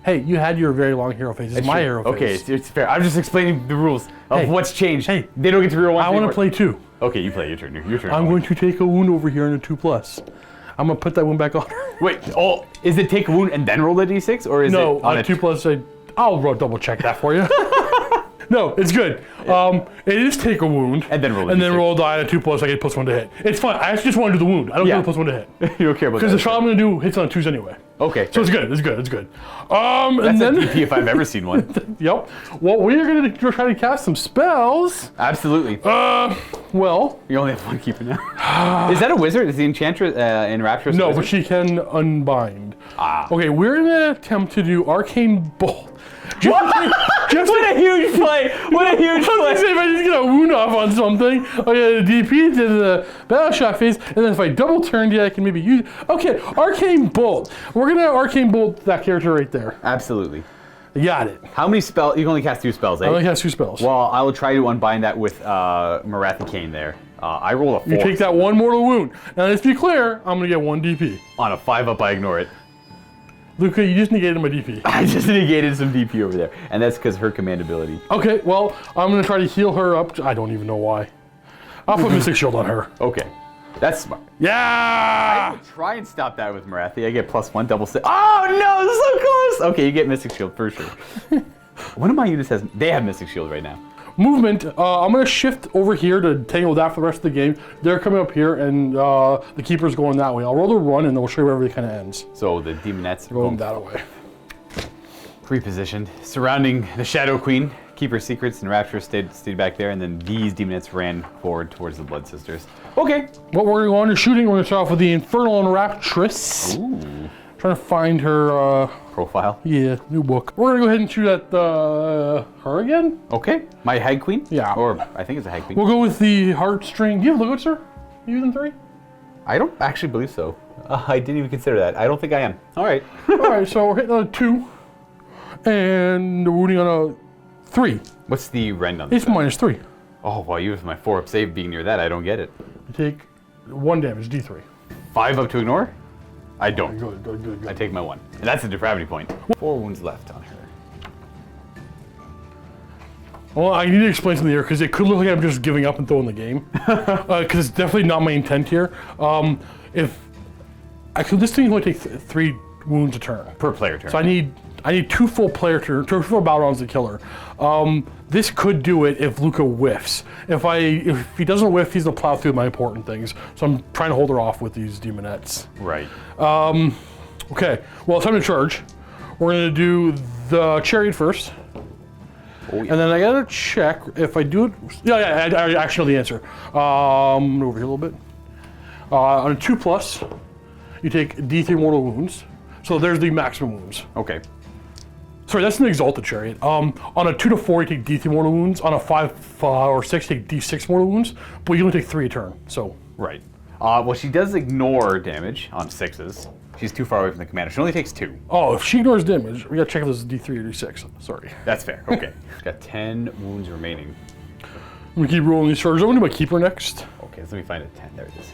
S4: Hey, you had your very long hero phase. It's my hero phase.
S1: Okay, it's fair. I'm just explaining the rules of what's changed. Hey, they don't get to reroll 1.
S4: I want to play 2.
S1: Okay, you play your turn. Your turn.
S4: I'm going to take a wound over here in a 2+. I'm gonna put that wound back on.
S1: Wait, is it take a wound and then roll the d6, or is it on
S4: a 2+? I'll double check that for you. No, it's good. It is take a wound
S1: and then roll.
S4: And then roll a die at a 2+. I get +1 to hit. It's fine. I actually just want to do the wound. I don't care +1 to hit.
S1: You don't care about that.
S4: Because the shot I'm gonna do hits on 2s anyway.
S1: Okay.
S4: So it's good. It's good. It's good.
S1: That's
S4: and then
S1: a DP if I've ever seen one.
S4: Yep. Well, we are gonna try to cast some spells.
S1: Absolutely.
S4: Well.
S1: You only have 1 keeper now. Is that a wizard? Is the enchantress in Rapturous?
S4: No, but she can unbind. Okay, we're gonna attempt to do Arcane Bolt.
S1: What a huge play! What a huge play!
S4: If I just get a wound off on something, I get a DP to the Battle Shock phase, and then if I double turn, I can maybe use. Okay, Arcane Bolt. We're gonna Arcane Bolt that character right there.
S1: Absolutely.
S4: You got it.
S1: How many spells? You can only cast 2 spells, eh?
S4: I only cast 2 spells.
S1: Well, I will try to unbind that with Marathi Khaine there. I rolled a 4.
S4: You take that 1 mortal wound. Now, let's be clear, I'm gonna get 1 DP.
S1: On a 5-up, I ignore it.
S4: Luka, you just negated my DP.
S1: I just negated some DP over there, and that's because her command ability.
S4: Okay, well, I'm gonna try to heal her up. I don't even know why. I'll put Mystic Shield on her.
S1: Okay, that's smart.
S4: Yeah!
S1: I will try and stop that with Marathi. I get +1 double 6. Oh no, this is so close! Okay, you get Mystic Shield for sure. One of my units has, they have Mystic Shield right now.
S4: Movement, I'm going to shift over here to tangle with that for the rest of the game. They're coming up here, and the Keeper's going that way. I'll roll the run, and then we'll show you where everything kind of ends.
S1: So the Demonettes
S4: Going that way.
S1: Pre-positioned, surrounding the Shadow Queen. Keeper Secrets and Rapture stayed back there, and then these Demonettes ran forward towards the Blood Sisters. Okay.
S4: What we're going to shooting, we're going to start off with the Infernal and Raptress.
S1: Ooh.
S4: Trying to find her,
S1: Profile.
S4: yeah, new book. We're going to go ahead and shoot at her again.
S1: Okay. My Hag Queen?
S4: Yeah.
S1: Or I think it's a Hag Queen.
S4: We'll go with the Heartstring. Do you have Luka, sir? You using 3?
S1: I don't actually believe so. I didn't even consider that. I don't think I am. All right.
S4: All right, so we're hitting on a 2. And we're wounding on a 3.
S1: What's the rend on this?
S4: It's -3.
S1: Oh, well, you with my 4-up save being near that, I don't get it.
S4: You take 1 damage, D3.
S1: 5 up to ignore? I don't.
S4: Good.
S1: I take my 1. And that's a depravity point. 4 wounds left on her.
S4: Well, I need to explain something here because it could look like I'm just giving up and throwing the game. Because it's definitely not my intent here. This thing only takes 3 wounds a turn.
S1: Per player turn.
S4: So I need 2 full player turns, 2 full battle rounds to kill her. This could do it if Luka whiffs. If he doesn't whiff, he's gonna plow through my important things. So I'm trying to hold her off with these Demonettes.
S1: Right.
S4: Okay, well, time to charge. We're gonna do the Chariot first.
S1: Oh, yeah.
S4: And then I gotta check if I do it. Yeah, I actually know the answer. Over here a little bit. On a 2+, you take D3 mortal wounds. So there's the maximum wounds.
S1: Okay.
S4: Sorry, that's an Exalted Chariot. On a 2 to 4, you take D3 mortal wounds. On a 5 or 6, you take D6 mortal wounds. But you only take 3 a turn. So.
S1: Right. Well, she does ignore damage on 6s. She's too far away from the commander. She only takes 2.
S4: Oh, if she ignores damage, we gotta check if this is D3 or D6. Sorry.
S1: That's fair. Okay. She's got 10 wounds remaining.
S4: I'm gonna keep rolling these charges. I'm gonna do my Keeper next.
S1: Okay, so let me find a 10. There it is.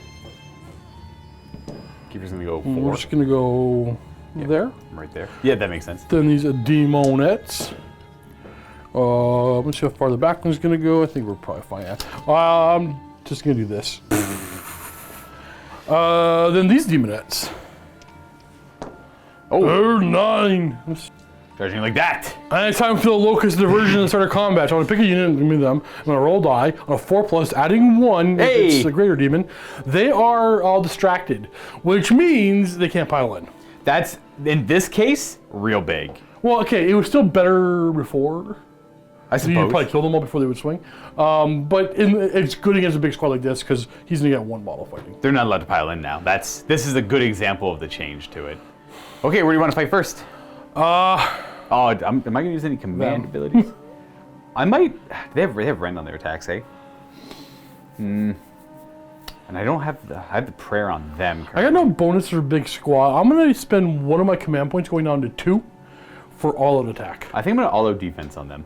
S1: Keeper's gonna go 4.
S4: We're just gonna go there.
S1: Right there. Yeah, that makes sense.
S4: Then these are Demonettes. Let's see how far the back one's gonna go. I think we're probably fine. I'm just gonna do this. Then these Demonettes.
S1: Oh,
S4: 9.
S1: charging like that.
S4: And it's time for the Locust Diversion and start a combat. So I'm gonna pick a unit and give me them. I'm gonna roll die on a 4+, adding 1.
S1: Hey!
S4: It's the greater demon. They are all distracted, which means they can't pile in.
S1: That's, in this case, real big.
S4: Well, okay, it was still better before.
S1: I
S4: So you
S1: suppose.
S4: probably kill them all before they would swing. But it's good against a big squad like this because he's gonna get 1 model fighting.
S1: They're not allowed to pile in now. This is a good example of the change to it. Okay, where do you want to fight first? Am I gonna use any command abilities? I might. They have rend on their attacks, eh? And I don't have I have the prayer on them.
S4: I got no bonus for big squad. I'm gonna spend 1 of my command points going down to 2 for all-out attack.
S1: I think I'm gonna all-out defense on them.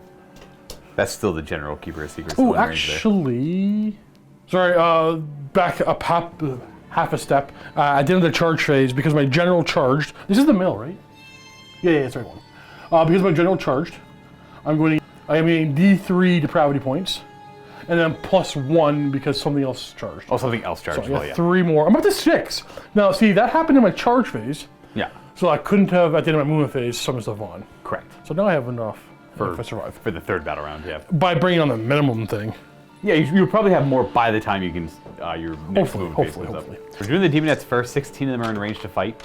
S1: That's still the general keeper of secrets.
S4: Oh, actually, sorry. Back up half a step. At the end of the charge phase, because my general charged. This is the mill, right? Yeah, it's the right one. Because my general charged, I am getting D3 depravity points, and then +1 because something else charged.
S1: Oh, something else charged.
S4: So I got 3 more. I'm up to 6. Now, see, that happened in my charge phase.
S1: Yeah.
S4: So I couldn't have at the end of my movement phase some stuff on.
S1: Correct.
S4: So now I have enough if I survive.
S1: For the 3rd battle round, yeah.
S4: By bringing on the minimum thing.
S1: Yeah, you'll probably have more by the time you can your next
S4: Hopefully,
S1: movement phase goes
S4: hopefully.
S1: up. We're doing the Demonettes first. 16 of them are in range to fight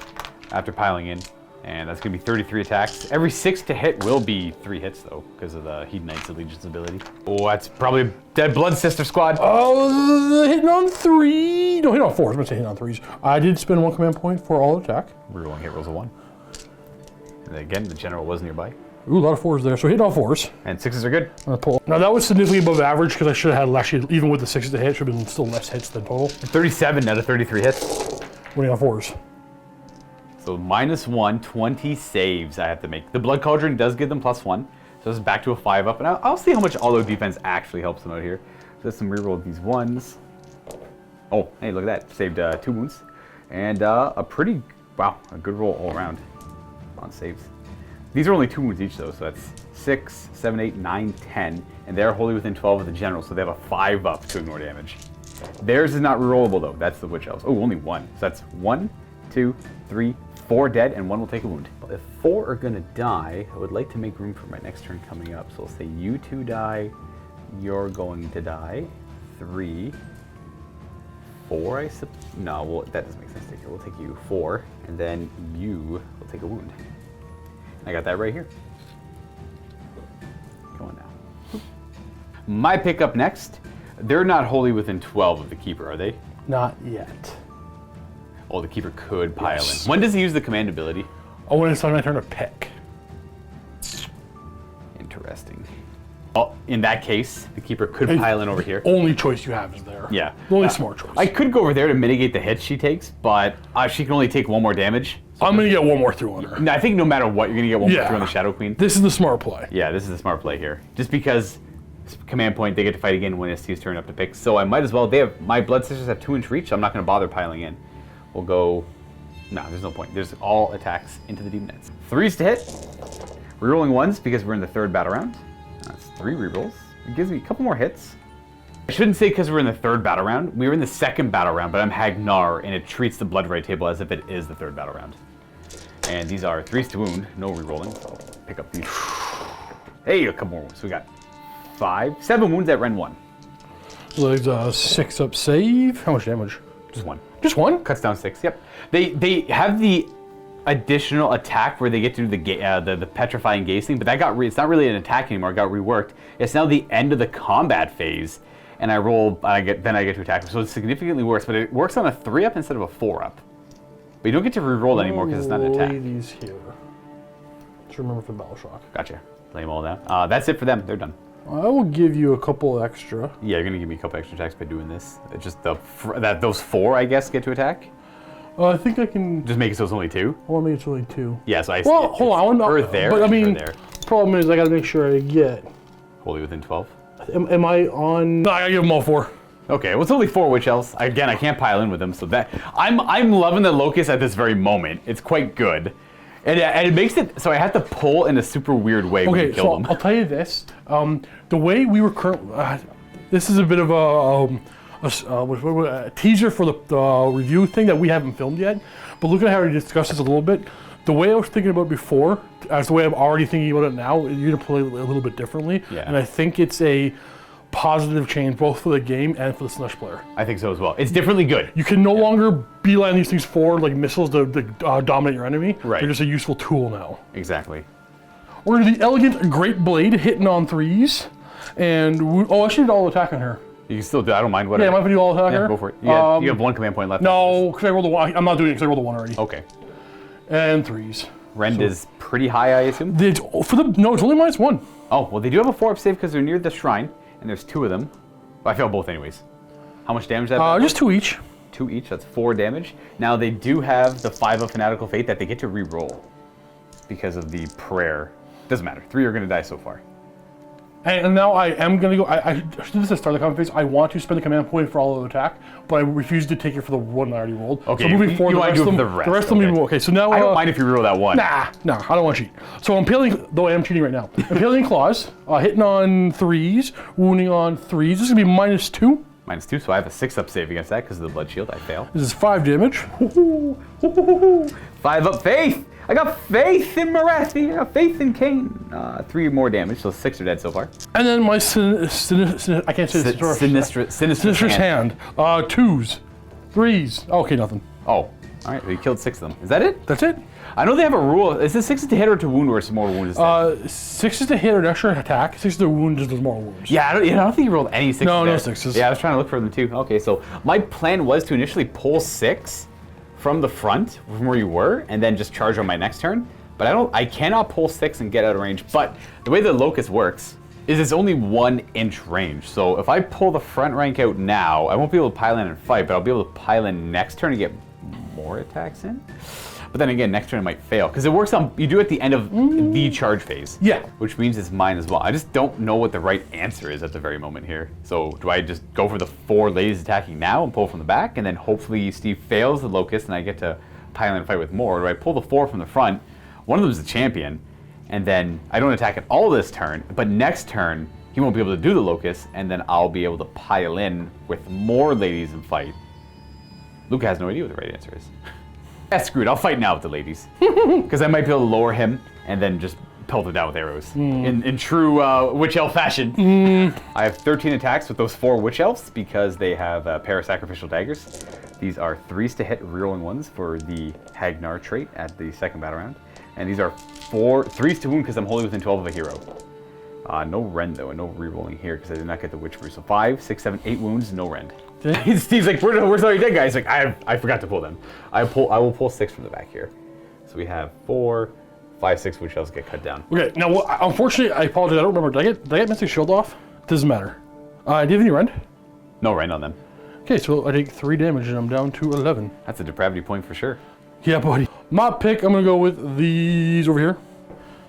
S1: after piling in. And that's going to be 33 attacks. Every 6 to hit will be 3 hits, though, because of the Hedonites Allegiance ability. Oh, that's probably a dead Blood Sister squad.
S4: Oh, hitting on 3. No, hitting on 4s. I'm going to say hitting on 3s. I did spend 1 command point for all attack.
S1: Rerolling hit rolls a 1. And again, the general was nearby.
S4: Ooh, a lot of 4s there. So hitting all 4s.
S1: And 6s are good.
S4: Pull. Now, that was significantly above average because I should have had, actually, even with the 6s to hit, should have been still less hits than total.
S1: 37 out of 33 hits.
S4: Winning on 4s.
S1: So -1, 20 saves I have to make. The Blood Cauldron does give them +1. So this is back to a 5-up. And I'll see how much all-out defense actually helps them out here. So let's reroll these 1s. Oh, hey, look at that. Saved 2 wounds. And a good roll all around on saves. These are only 2 wounds each, though, so that's 6, 7, 8, 9, 10. And they're wholly within 12 of the general, so they have a 5-up to ignore damage. Theirs is not rerollable, though. That's the Witch Elves. Oh, only 1. So that's 1, 2, 3, 4 dead and 1 will take a wound. If 4 are gonna die, I would like to make room for my next turn coming up. So I'll say you 2 die, you're going to die. 3, 4, I suppose. No, well, that doesn't make sense. We'll take you 4, and then you will take a wound. I got that right here. Going now. My pickup next. They're not wholly within 12 of the Keeper, are they?
S4: Not yet.
S1: Oh, the Keeper could pile in. When does he use the command ability?
S4: Oh, when it's on my turn to pick.
S1: Interesting. Well, in that case, the Keeper could pile in over here.
S4: Only choice you have is there.
S1: Yeah.
S4: The only smart choice.
S1: I could go over there to mitigate the hits she takes, but she can only take 1 more damage. So
S4: I'm going to get 1 more through on her.
S1: I think no matter what, you're going to get 1 more through on the Shadow Queen.
S4: This is the smart play.
S1: Yeah, this is the smart play here. Just because command point, they get to fight again when ST's turn up to pick. So I might as well, my Blood Sisters have 2-inch reach, so I'm not going to bother piling in. We'll go, no, there's no point. There's all attacks into the Demon Knights. 3s to hit. Rerolling 1s because we're in the 3rd battle round. That's 3 rerolls. It gives me a couple more hits. I shouldn't say because we're in the 3rd battle round. We were in the 2nd battle round, but I'm Hagnar, and it treats the Blood Right table as if it is the 3rd battle round. And these are 3s to wound, no rerolling, so I'll pick up these. Hey, a couple more wounds. So we got 7 wounds at Ren 1.
S4: So there's a 6-up save. How much damage?
S1: Just 1.
S4: Just 1?
S1: Cuts down 6, yep. They have the additional attack where they get to do the petrifying gaze thing, but that got it's not really an attack anymore. It got reworked. It's now the end of the combat phase, and I roll. Then I get to attack. So it's significantly worse, but it works on a 3-up instead of a 4-up. But you don't get to reroll anymore because it's not an attack.
S4: Ladies here. Just remember for Battle Shock.
S1: Gotcha. Lay them all down. That's it for them. They're done.
S4: I will give you a couple extra.
S1: Yeah, you're gonna give me a couple extra attacks by doing this. It's just those 4, I guess, get to attack.
S4: I think I can.
S1: Just make it so it's only 2.
S4: I want to make it only 2.
S1: Yeah, so I.
S4: Well, hold on.
S1: Her there.
S4: But I mean,
S1: there.
S4: problem is I got to make sure I get.
S1: Wholly within 12.
S4: Am I on? No, I got to give them all 4.
S1: Okay, well it's only 4 witch elves. Again, I can't pile in with them, so that I'm loving the Locust at this very moment. It's quite good, and it makes it so I have to pull in a super weird way when you kill them.
S4: I'll tell you this: the way we were this is a bit of a teaser for the review thing that we haven't filmed yet. But look at how we discussed this a little bit. The way I was thinking about it before, as the way I'm already thinking about it now, you're gonna play it a little bit differently.
S1: Yeah.
S4: And I think it's a positive change both for the game and for the Slaanesh player.
S1: I think so as well. It's differently good.
S4: You can no longer beeline these things forward like missiles to dominate your enemy.
S1: Right.
S4: They're just a useful tool now.
S1: Exactly.
S4: We're gonna do the elegant Great Blade hitting on 3s, and I should do all attack on her.
S1: You can still do. I don't mind whatever.
S4: Yeah, am I do all attack on her?
S1: Go for it. You have 1 command point left.
S4: No, because I rolled a 1. I'm not doing it because I rolled a 1 already.
S1: Okay.
S4: And 3s.
S1: Rend is pretty high, I assume.
S4: No, it's only -1.
S1: Oh well, they do have a 4-up save because they're near the shrine, and there's 2 of them. Well, I failed both anyways. How much damage is that?
S4: Just 2 each.
S1: 2 each. That's 4 damage. Now they do have the 5 of Fanatical Fate that they get to re-roll because of the prayer. Doesn't matter. 3 are going to die so far.
S4: And now I am going to go. I did this at the start of the combat phase. I want to spend the command point for all of the attack, but I refuse to take it for the 1 I already rolled.
S1: Okay,
S4: So moving forward,
S1: you
S4: the
S1: want
S4: rest
S1: to do
S4: of
S1: it
S4: them,
S1: for the rest.
S4: the rest of them. Okay, so now
S1: I don't mind if you reroll that 1.
S4: Nah, I don't want to cheat. So Impaling, though I am cheating right now. Impaling Claws, hitting on 3s, wounding on 3s. This is going to be -2.
S1: -2, so I have a 6-up save against that because of the blood shield. I fail.
S4: This is 5 damage.
S1: 5-up faith! I got faith in Marathi. I got faith in Khaine. 3 more damage, so 6 are dead so far.
S4: And then my I can't say this. Sinister's hand. 2s, 3s. Okay, nothing.
S1: Oh, all right. We killed 6 of them. Is that it?
S4: That's it.
S1: I know they have a rule. Is it 6 to hit or to wound, or some more wounds?
S4: 6 is to hit or an extra attack. 6 is to wound, just does more wounds.
S1: Yeah, I don't think you rolled any 6s.
S4: No,
S1: there.
S4: no 6s.
S1: Yeah, I was trying to look for them too. Okay, so my plan was to initially pull 6 from the front, from where you were, and then just charge on my next turn. But I cannot pull 6 and get out of range. But the way the Locust works is it's only 1-inch range. So if I pull the front rank out now, I won't be able to pile in and fight, but I'll be able to pile in next turn and get more attacks in. But then again, next turn it might fail because it works on, you do it at the end of the charge phase.
S4: Yeah.
S1: Which means it's mine as well. I just don't know what the right answer is at the very moment here. So do I just go for the 4 ladies attacking now and pull from the back, and then hopefully Steve fails the Locust and I get to pile in and fight with more? Or do I pull the 4 from the front? One of them is the champion, and then I don't attack at all this turn, but next turn he won't be able to do the Locust, and then I'll be able to pile in with more ladies and fight. Luka has no idea what the right answer is. That's screwed. I'll fight now with the ladies. Because I might be able to lower him and then just pelt it down with arrows. In true witch elf fashion. I have 13 attacks with those 4 witch elves because they have a pair of sacrificial daggers. These are 3s to hit, rerolling 1s for the Hagnar trait at the second battle round. And these are 3s to wound because I'm wholly within 12 of a hero. No rend though, and no rerolling here because I did not get the witch brew. So 5, 6, 7, 8 wounds, no rend. Steve's like, where's all your dead guys? Like, I forgot to pull them. I will pull 6 from the back here. So we have 4, 5, 6 witch elves get cut down.
S4: Okay, now unfortunately, I apologize. I don't remember. Did I get Mystic Shield off? Doesn't matter. Do you have any rend?
S1: No rend on them.
S4: Okay, so I take 3 damage and I'm down to 11.
S1: That's a depravity point for sure.
S4: Yeah, buddy. My pick, I'm gonna go with these over here.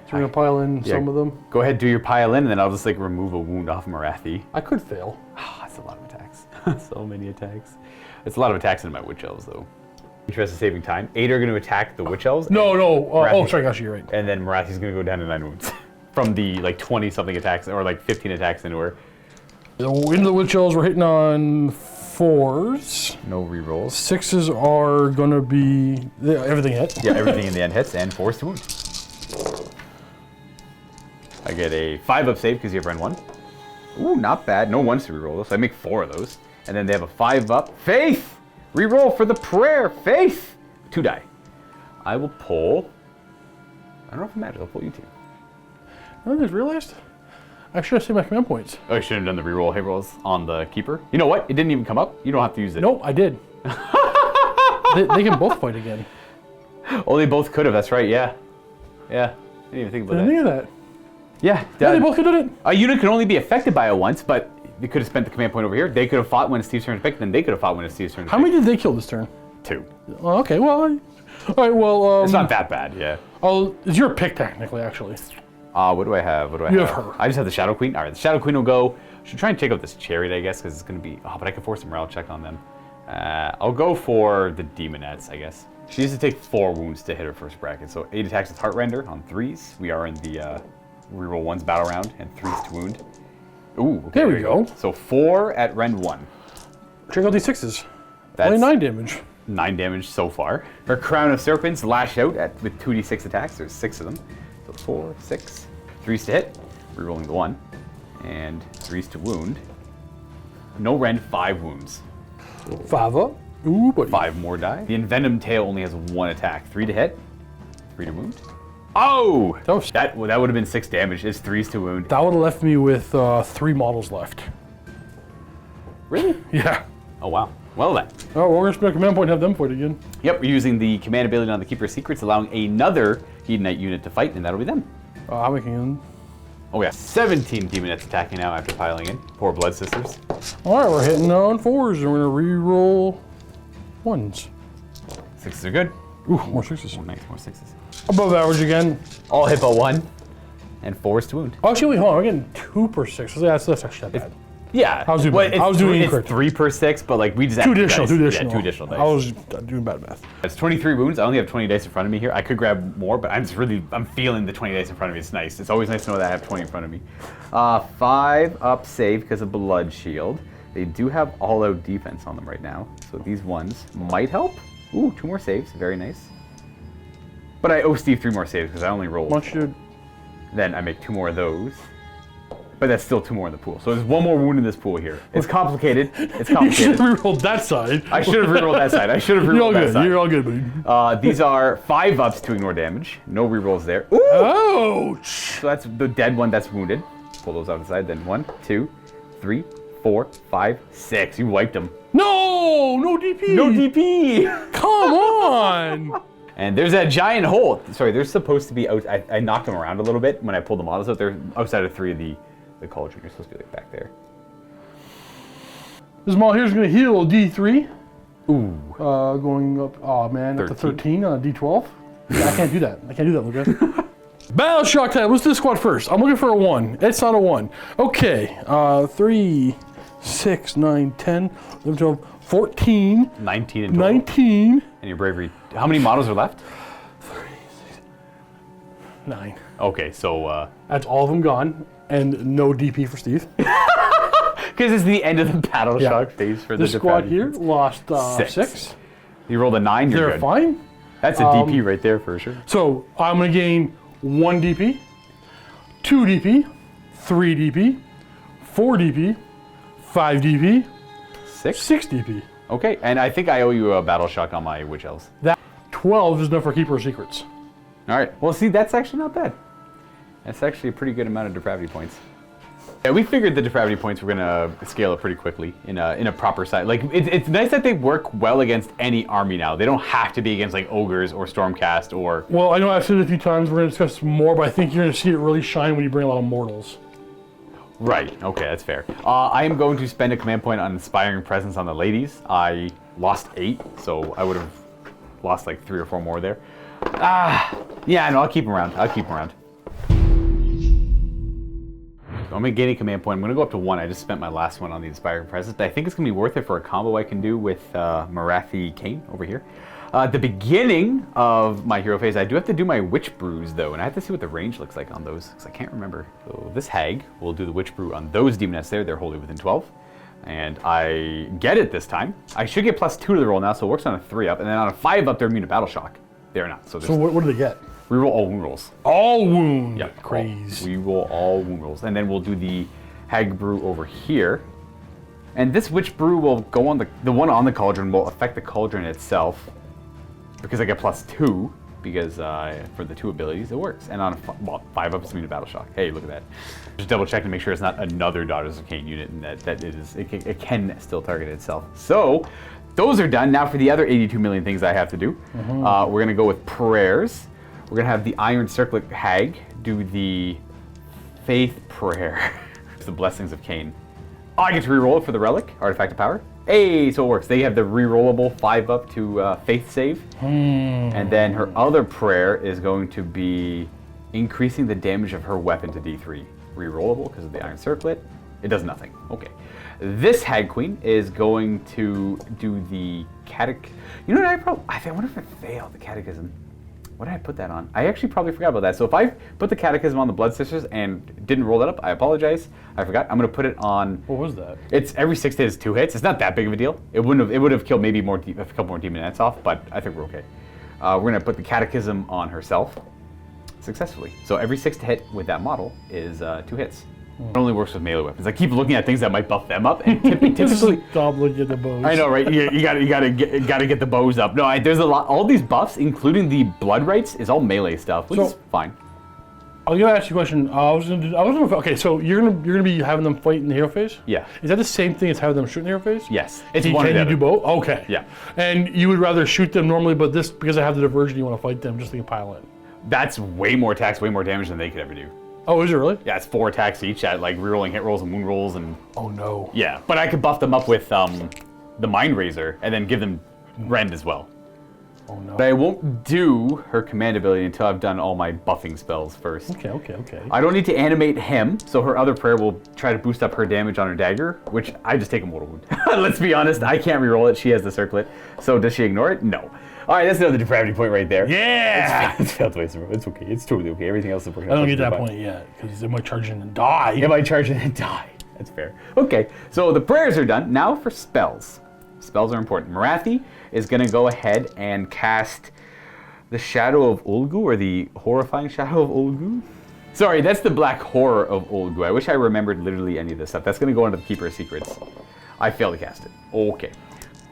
S4: So we're gonna pile in some of them.
S1: Go ahead, do your pile in, and then I'll just like remove a wound off Marathi.
S4: I could fail.
S1: That's a lot of attacks. So many attacks. It's a lot of attacks in my witch elves though. Interest in saving time. 8 are going to attack the witch elves.
S4: No. Oh, sorry, gosh, you're right.
S1: And then Marathi's going to go down to 9 wounds from the like 20 something attacks or like 15 attacks into her.
S4: Into the witch elves, we're hitting on 4s.
S1: No rerolls.
S4: 6s are gonna be everything hit.
S1: Yeah, everything in the end hits, and 4s to wound. I get a 5-up save because you have rend 1. Ooh, not bad. No 1s to reroll, so I make 4 of those. And then they have a 5-up. Faith! Reroll for the prayer. Faith! 2 die. I will pull. I don't know if it matters. I'll pull you 2.
S4: I just realized I should have saved my command points.
S1: Oh, I should have done the reroll hit rolls on the keeper. You know what? It didn't even come up. You don't have to use it.
S4: No, I did. they can both fight again.
S1: Oh, they both could have. That's right. Yeah. Yeah. I didn't even think about
S4: I didn't think of that.
S1: Yeah.
S4: Yeah, they both could have done it.
S1: A unit can only be affected by it once, but they could have spent the command point over here. They could have fought when it's Steve's turn to pick, then they could have fought when it's Steve's turn to pick.
S4: How many did they kill this turn?
S1: 2.
S4: Oh, okay, well, all right, well,
S1: It's not that bad, yeah.
S4: Oh, it's your pick technically, actually.
S1: What do I have? What do I have?
S4: You have her.
S1: I just have the Shadow Queen. All right, the Shadow Queen will go. Should try and take out this Chariot, I guess, because it's going to be... Oh, but I can force a morale check on them. I'll go for the Demonettes, I guess. She needs to take 4 wounds to hit her first bracket. So 8 attacks with Heartrender on 3s. We are in the reroll 1s battle round, and 3s to wound. Ooh, okay,
S4: there we go.
S1: So 4 at rend 1.
S4: Check out these 6s.
S1: That's
S4: only 9 damage.
S1: 9 damage so far. Her Crown of Serpents lash out with 2d6 attacks. There's 6 of them. So 4, 6. 3s to hit. Rerolling the 1. And 3s to wound. No rend, 5 wounds.
S4: 5 up. Ooh, buddy.
S1: 5 more die. The Envenomed Tail only has 1 attack. 3 to hit. 3 to wound. Oh! That would have been 6 damage. It's 3s to wound.
S4: That would have left me with 3 models left.
S1: Really?
S4: Yeah.
S1: Oh, wow. Well then.
S4: Oh, we're going to spend a command point and have them fight again.
S1: Yep, we're using the command ability on the Keeper's Secrets, allowing another Hedonite unit to fight, and that'll be them.
S4: I'm making them.
S1: Oh yeah, 17 Demonettes attacking now after piling in. 4 Blood Sisters.
S4: All right, we're hitting on 4s, and we're going to re-roll 1s.
S1: 6s are good.
S4: Ooh, more 6s.
S1: Oh, nice, more 6s.
S4: Above average again.
S1: All hit but 1. And 4s to wound.
S4: Oh, actually, wait, hold on. We're getting 2 per 6. So that's actually not bad.
S1: Yeah.
S4: I was doing bad.
S1: It's 3 per 6, but like we just
S4: Two
S1: add
S4: additional.
S1: Yeah, 2 additional dice.
S4: I was doing bad math.
S1: It's 23 wounds. I only have 20 dice in front of me here. I could grab more, but I'm feeling the 20 dice in front of me. It's nice. It's always nice to know that I have 20 in front of me. 5 up save because of Blood Shield. They do have all-out defense on them right now, so these ones might help. Ooh, 2 more saves. Very nice. But I owe Steve 3 more saves because I only rolled. Then I make 2 more of those. But that's still 2 more in the pool. So there's 1 more wound in this pool here. It's complicated. It's complicated.
S4: You should have rerolled that side.
S1: I should have rerolled that side. I should have rerolled that side.
S4: You're all good, buddy.
S1: These are 5 ups to ignore damage. No rerolls there. Ooh!
S4: Ouch!
S1: So that's the dead one that's wounded. Pull those out of the side. Then 1, 2, 3, 4, 5, 6. You wiped them.
S4: No! No DP!
S1: No DP!
S4: Come on!
S1: And there's that giant hole. Sorry, they're supposed to be out. I knocked them around a little bit when I pulled the models out. They're outside of 3 of the cauldron. You're supposed to be like back there.
S4: This model here is going to heal D3.
S1: Ooh.
S4: Going up, oh man, up to 13 on D12. Yeah, I can't do that. Luka. Battle Shock time. Let's do the squad first. I'm looking for a 1. It's not a 1. Okay. 3, 6, 9, 10, 11, 12, 14.
S1: 19 in total.
S4: 19.
S1: And your bravery. How many models are left?
S4: 3, 6, 9.
S1: Okay, so...
S4: That's all of them gone. And no DP for Steve.
S1: Because it's the end of the Battle Shock phase for the
S4: squad here lost 6.
S1: You rolled a 9, you're
S4: They're
S1: good.
S4: fine.
S1: That's a DP right there for sure.
S4: So I'm going to gain 1 DP, 2 DP, 3 DP, 4 DP, 5 DP, 6 DP.
S1: Okay, and I think I owe you a battle shock on my witch elves.
S4: That 12 is enough for Keeper of Secrets.
S1: All right. Well, see, that's actually not bad. That's actually a pretty good amount of depravity points. Yeah, we figured the depravity points were gonna scale up pretty quickly in a proper side. Like it's nice that they work well against any army now. They don't have to be against like ogres or stormcast or.
S4: Well, I know I've said it a few times. We're gonna discuss more, but I think you're gonna see it really shine when you bring a lot of mortals.
S1: Right. Okay, that's fair. I am going to spend a command point on Inspiring Presence on the ladies. I lost 8, so I would have lost like 3 or 4 more there. Yeah, no, I'll keep them around. So I'm going to gain a command point. I'm going to go up to 1. I just spent my last one on the Inspiring Presence, but I think it's going to be worth it for a combo I can do with Khaine over here. At the beginning of my hero phase, I do have to do my Witch Brews, though, and I have to see what the range looks like on those, because I can't remember. So this hag will do the Witch Brew on those demonettes there. They're wholly within 12. And I get it this time. I should get +2 to the roll now, so it works on a 3-up, and then on a 5-up, they're immune to Battle Shock. They're not. So
S4: what do they get?
S1: Reroll all wound rolls.
S4: All wound.
S1: Yeah,
S4: crazy.
S1: We roll all wound rolls, and then we'll do the Hag Brew over here. And this Witch Brew will go on the one on the Cauldron will affect the Cauldron itself because I get +2 because for the 2 abilities it works. And on a 5-up, it's immune to Battle Shock. Hey, look at that. Just double check to make sure it's not another Daughters of Khaine unit, and that it can still target itself. So those are done. Now for the other 82 million things I have to do, we're gonna go with prayers. We're gonna have the Iron Circlet Hag do the Faith Prayer. The Blessings of Khaine. I get to reroll it for the Relic, Artifact of Power. Hey, so it works. They have the rerollable 5-up to Faith Save. And then her other prayer is going to be increasing the damage of her weapon to D3. Rerollable because of the Iron Circlet. It does nothing. Okay. This Hag Queen is going to do the You know what I wonder if it failed, the Catechism. What did I put that on? I actually probably forgot about that. So if I put the Catechism on the Blood Sisters and didn't roll that up, I apologize. I forgot. I'm going to put it on.
S4: What was that?
S1: It's every 6 hits, 2 hits. It's not that big of a deal. It would have killed maybe a couple more demonettes off, but I think we're okay. We're going to put the Catechism on herself successfully. So every 6 to hit with that model is 2 hits. It only works with melee weapons. I keep looking at things that might buff them up, and typically.
S4: Stop looking at the bows.
S1: I know, right? You gotta get the bows up. No, there's a lot. All these buffs, including the blood rights, is all melee stuff, which is fine.
S4: I'm gonna ask you a question. Okay, so you're gonna be having them fight in the hero phase?
S1: Yeah.
S4: Is that the same thing as having them shoot in the hero phase?
S1: Yes.
S4: It's one Can you do both? Okay.
S1: Yeah.
S4: And you would rather shoot them normally, but this because I have the diversion, you want to fight them just so you can pile in.
S1: That's way more attacks, way more damage than they could ever do.
S4: Oh, is it really?
S1: Yeah, it's 4 attacks each at like rerolling hit rolls and wound rolls and.
S4: Oh no.
S1: Yeah, but I could buff them up with the Mind Razor and then give them Rend as well.
S4: Oh no.
S1: But I won't do her command ability until I've done all my buffing spells first.
S4: Okay.
S1: I don't need to animate him, so her other prayer will try to boost up her damage on her dagger, which I just take a mortal wound. Let's be honest, I can't reroll it. She has the circlet. So does she ignore it? No. All right, that's another depravity point right there.
S4: Yeah!
S1: It's failed twice in a row. It's okay. It's totally okay. Everything else is working out.
S4: I don't get that point yet, because it might charge in and die.
S1: It might charge in and die. That's fair. Okay, so the prayers are done. Now for spells. Spells are important. Marathi is going to go ahead and cast the Shadow of Ulgu, or the Horrifying Shadow of Ulgu. Sorry, that's the Black Horror of Ulgu. I wish I remembered literally any of this stuff. That's going to go under the Keeper of Secrets. I failed to cast it. Okay.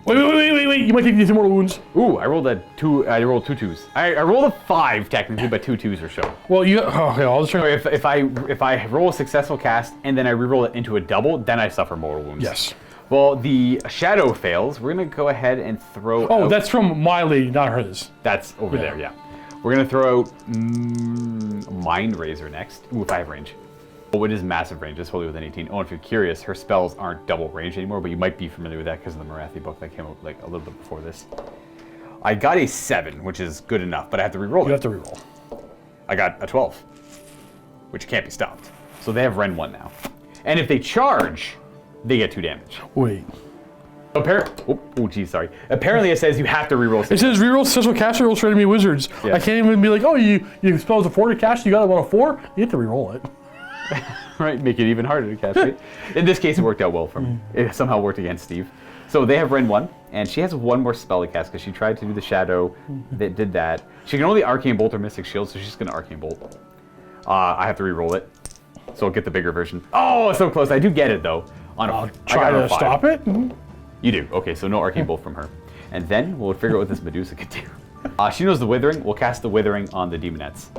S4: Wait. You might take these immortal wounds.
S1: Ooh, I rolled 2 2s. I rolled a 5 technically, but 2 2s or so.
S4: Well, okay, I'll just try.
S1: If I roll a successful cast and then I reroll it into a double, then I suffer mortal wounds.
S4: Yes.
S1: Well, the Shadow fails. We're going to go ahead and throw out...
S4: that's from my lady, not hers.
S1: That's over there, yeah. We're going to throw out Mind Razor next. Ooh, if I have range. Oh, it is massive range. It's wholly within 18. Oh, if you're curious, her spells aren't double range anymore, but you might be familiar with that because of the Marathi book that came out like a little bit before this. I got a 7, which is good enough, but I have to reroll it.
S4: You have to reroll.
S1: I got a 12, which can't be stopped. So they have Ren 1 now. And if they charge, they get 2 damage.
S4: Wait.
S1: Apparently it says you have to reroll.
S4: It says reroll successful caster rolls for enemy wizards. Yeah. I can't even be like, oh, you spelled a 4 to cast, you got it on a 4? You have to reroll it.
S1: Right, make it even harder to cast, right? In this case, it worked out well for me. It somehow worked against Steve. So they have Rend 1, and she has one more spell to cast because she tried to do the Shadow that did that. She can only Arcane Bolt or Mystic Shield, so she's just going to Arcane Bolt. I have to re-roll it, so I'll get the bigger version. Oh, so close. I do get it, though.
S4: I'll try to stop it.
S1: You do. Okay, so no Arcane Bolt from her. And then we'll figure out what this Medusa can do. She knows the Withering. We'll cast the Withering on the Demonettes.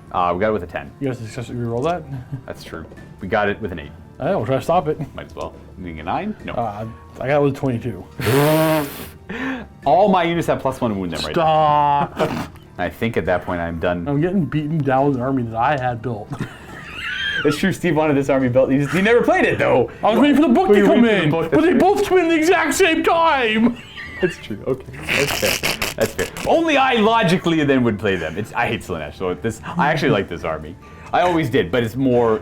S1: We got it with a 10.
S4: You guys successfully re-roll that?
S1: That's true. We got it with an 8.
S4: We'll try to stop it.
S1: Might as well. Moving a 9? No.
S4: I got it with 22.
S1: All my units have +1 wound them right now.
S4: Stop!
S1: I think at that point I'm done.
S4: I'm getting beaten down with an army that I had built.
S1: It's true, Steve wanted this army built. He never played it, though.
S4: I was waiting for the book to come in,
S1: but
S4: they both come in at the exact same time.
S1: That's true. Okay, that's fair. That's fair. Only I logically then would play them. I hate Slaanesh, so I actually like this army. I always did, but it's more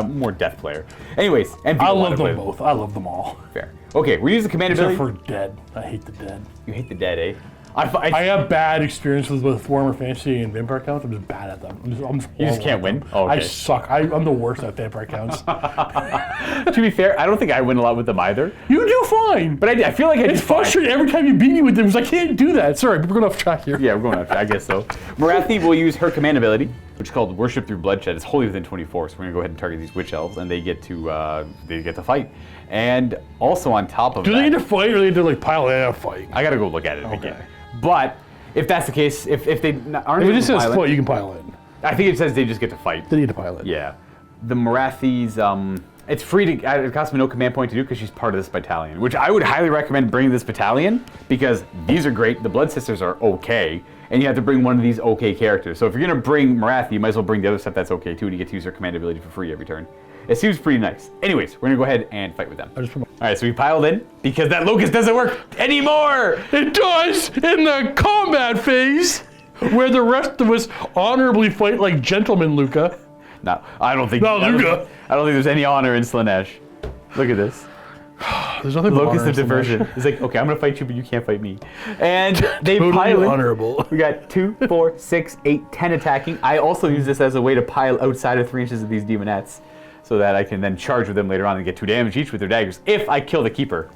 S1: more death player. Anyways, and
S4: I love them both. I love them all.
S1: Fair. Okay, we use the command ability.
S4: Except for dead. I hate the dead.
S1: You hate the dead, eh?
S4: I have bad experiences with Warhammer Fantasy and Vampire Counts. I'm just bad at them.
S1: You just can't win? Oh, okay.
S4: I suck. I'm the worst at Vampire Counts.
S1: To be fair, I don't think I win a lot with them either.
S4: You do fine.
S1: But I feel like
S4: it's frustrating every time you beat me with them because I can't do that. Sorry, we're going off track here.
S1: Yeah, we're going off track. I guess so. Marathi will use her command ability, which is called Worship Through Bloodshed. It's wholly within 24, so we're going to go ahead and target these witch elves, and they get to fight. And also on top of that...
S4: Do they get to fight, or do they get to like pile in a fight?
S1: I got to go look at it again. But... if that's the case, if they aren't
S4: if it just says fight, you can pile in.
S1: I think it says they just get to fight.
S4: They need to pile in.
S1: Yeah. The Marathis, it's free to, it costs me no command point to do because she's part of this battalion, which I would highly recommend bringing this battalion because these are great. The Blood Sisters are okay, and you have to bring one of these okay characters. So if you're going to bring Marathi, you might as well bring the other stuff that's okay too, and you get to use her command ability for free every turn. It seems pretty nice. Anyways, we're gonna go ahead and fight with them. Alright, so we piled in because that Locust doesn't work anymore!
S4: It does in the combat phase, where the rest of us honorably fight like gentlemen, Luka.
S1: No, I don't think
S4: Luka.
S1: I don't think there's any honor in Slaanesh. Look at this.
S4: There's nothing but
S1: Locust
S4: honor
S1: of diversion. It's like, okay, I'm gonna fight you, but you can't fight me. And they
S4: totally
S1: pile in.
S4: Honorable.
S1: We got 2, 4, 6, 8, 10 attacking. I also use this as a way to pile outside of 3 inches of these demonettes, so that I can then charge with them later on and get 2 damage each with their daggers if I kill the keeper.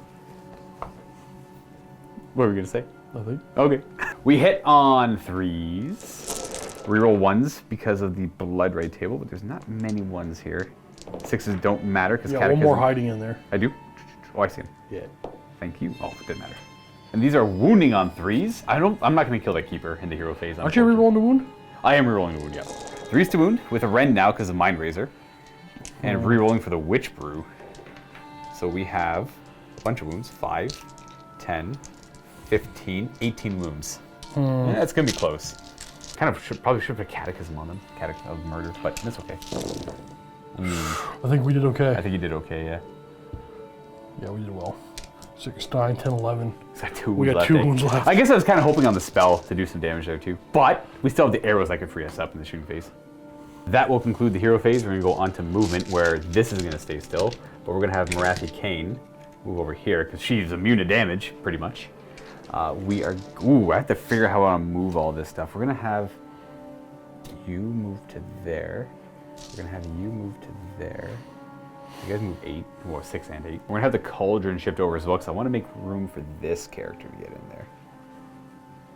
S1: What were we gonna say?
S4: Nothing.
S1: Okay. We hit on 3s. Reroll 1s because of the blood ray table, but there's not many 1s here. 6s don't matter because
S4: one more hiding in there.
S1: I do? Oh, I see him.
S4: Yeah.
S1: Thank you. Oh, it didn't matter. And these are wounding on 3s. I'm not gonna kill that keeper in the hero phase.
S4: Aren't you rerolling the wound?
S1: I am rerolling the wound, yeah. 3s to wound with a Rend now because of Mind Razor. And re-rolling for the Witch Brew. So we have a bunch of wounds. 5, 10, 15, 18 wounds. Yeah, it's going to be close. Probably should put a Catechism on them. Catechism of murder, but that's okay.
S4: I think we did okay.
S1: I think you did okay, yeah.
S4: Yeah, we did well. 6, 9, 10, 11.
S1: We got 2 wounds left. I guess I was kind of hoping on the spell to do some damage there too. But we still have the arrows that can free us up in the shooting phase. That will conclude the hero phase. We're going to go on to movement, where this is going to stay still. But we're going to have Marathi Khaine move over here, because she's immune to damage, pretty much. I have to figure out how I want to move all this stuff. We're going to have you move to there. We're going to have you move to there. You guys move 8, well, 6 and 8. We're going to have the Cauldron shift over as well, because I want to make room for this character to get in there.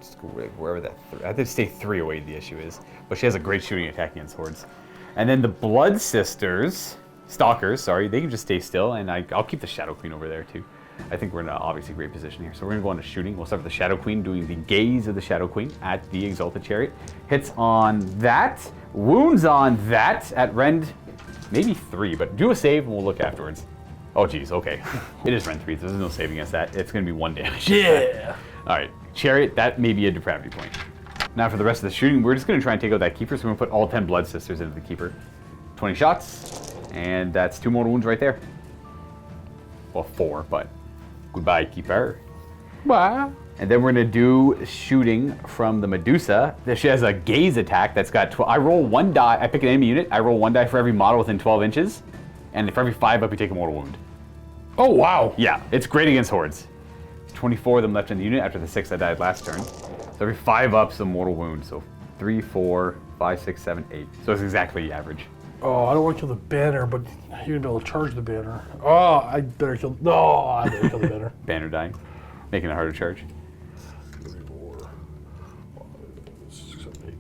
S1: Just go wherever that, I have to stay 3 away, the issue is. But she has a great shooting attack against hordes. And then the Blood Sisters, Stalkers, sorry, they can just stay still, and I'll keep the Shadow Queen over there too. I think we're in a obviously great position here. So we're gonna go on to shooting. We'll start with the Shadow Queen, doing the gaze of the Shadow Queen at the Exalted Chariot. Hits on that, wounds on that at Rend, maybe 3, but do a save and we'll look afterwards. Oh geez, okay. It is Rend 3, so there's no save against that. It's gonna be 1 damage.
S4: Yeah.
S1: All right, Chariot, that may be a depravity point. Now for the rest of the shooting, we're just gonna try and take out that Keeper, so we're gonna put all 10 Blood Sisters into the Keeper. 20 shots, and that's 2 mortal wounds right there. Well, 4, but goodbye, Keeper.
S4: Bye.
S1: And then we're gonna do shooting from the Medusa. She has a gaze attack that's got 12. I roll 1 die, I pick an enemy unit, I roll 1 die for every model within 12 inches, and for every 5 up, you take a mortal wound.
S4: Oh, wow.
S1: Yeah, it's great against hordes. 24 of them left in the unit after the 6 I died last turn. So every 5 up's a mortal wound. So 3, 4, 5, 6, 7, 8. So it's exactly average.
S4: Oh, I don't want to kill the banner, but you're gonna be able to charge the banner. Oh, I better kill. No, I better kill the banner.
S1: Banner dying, making it hard to charge.
S4: 3, 4, 5, 6, 7, 8.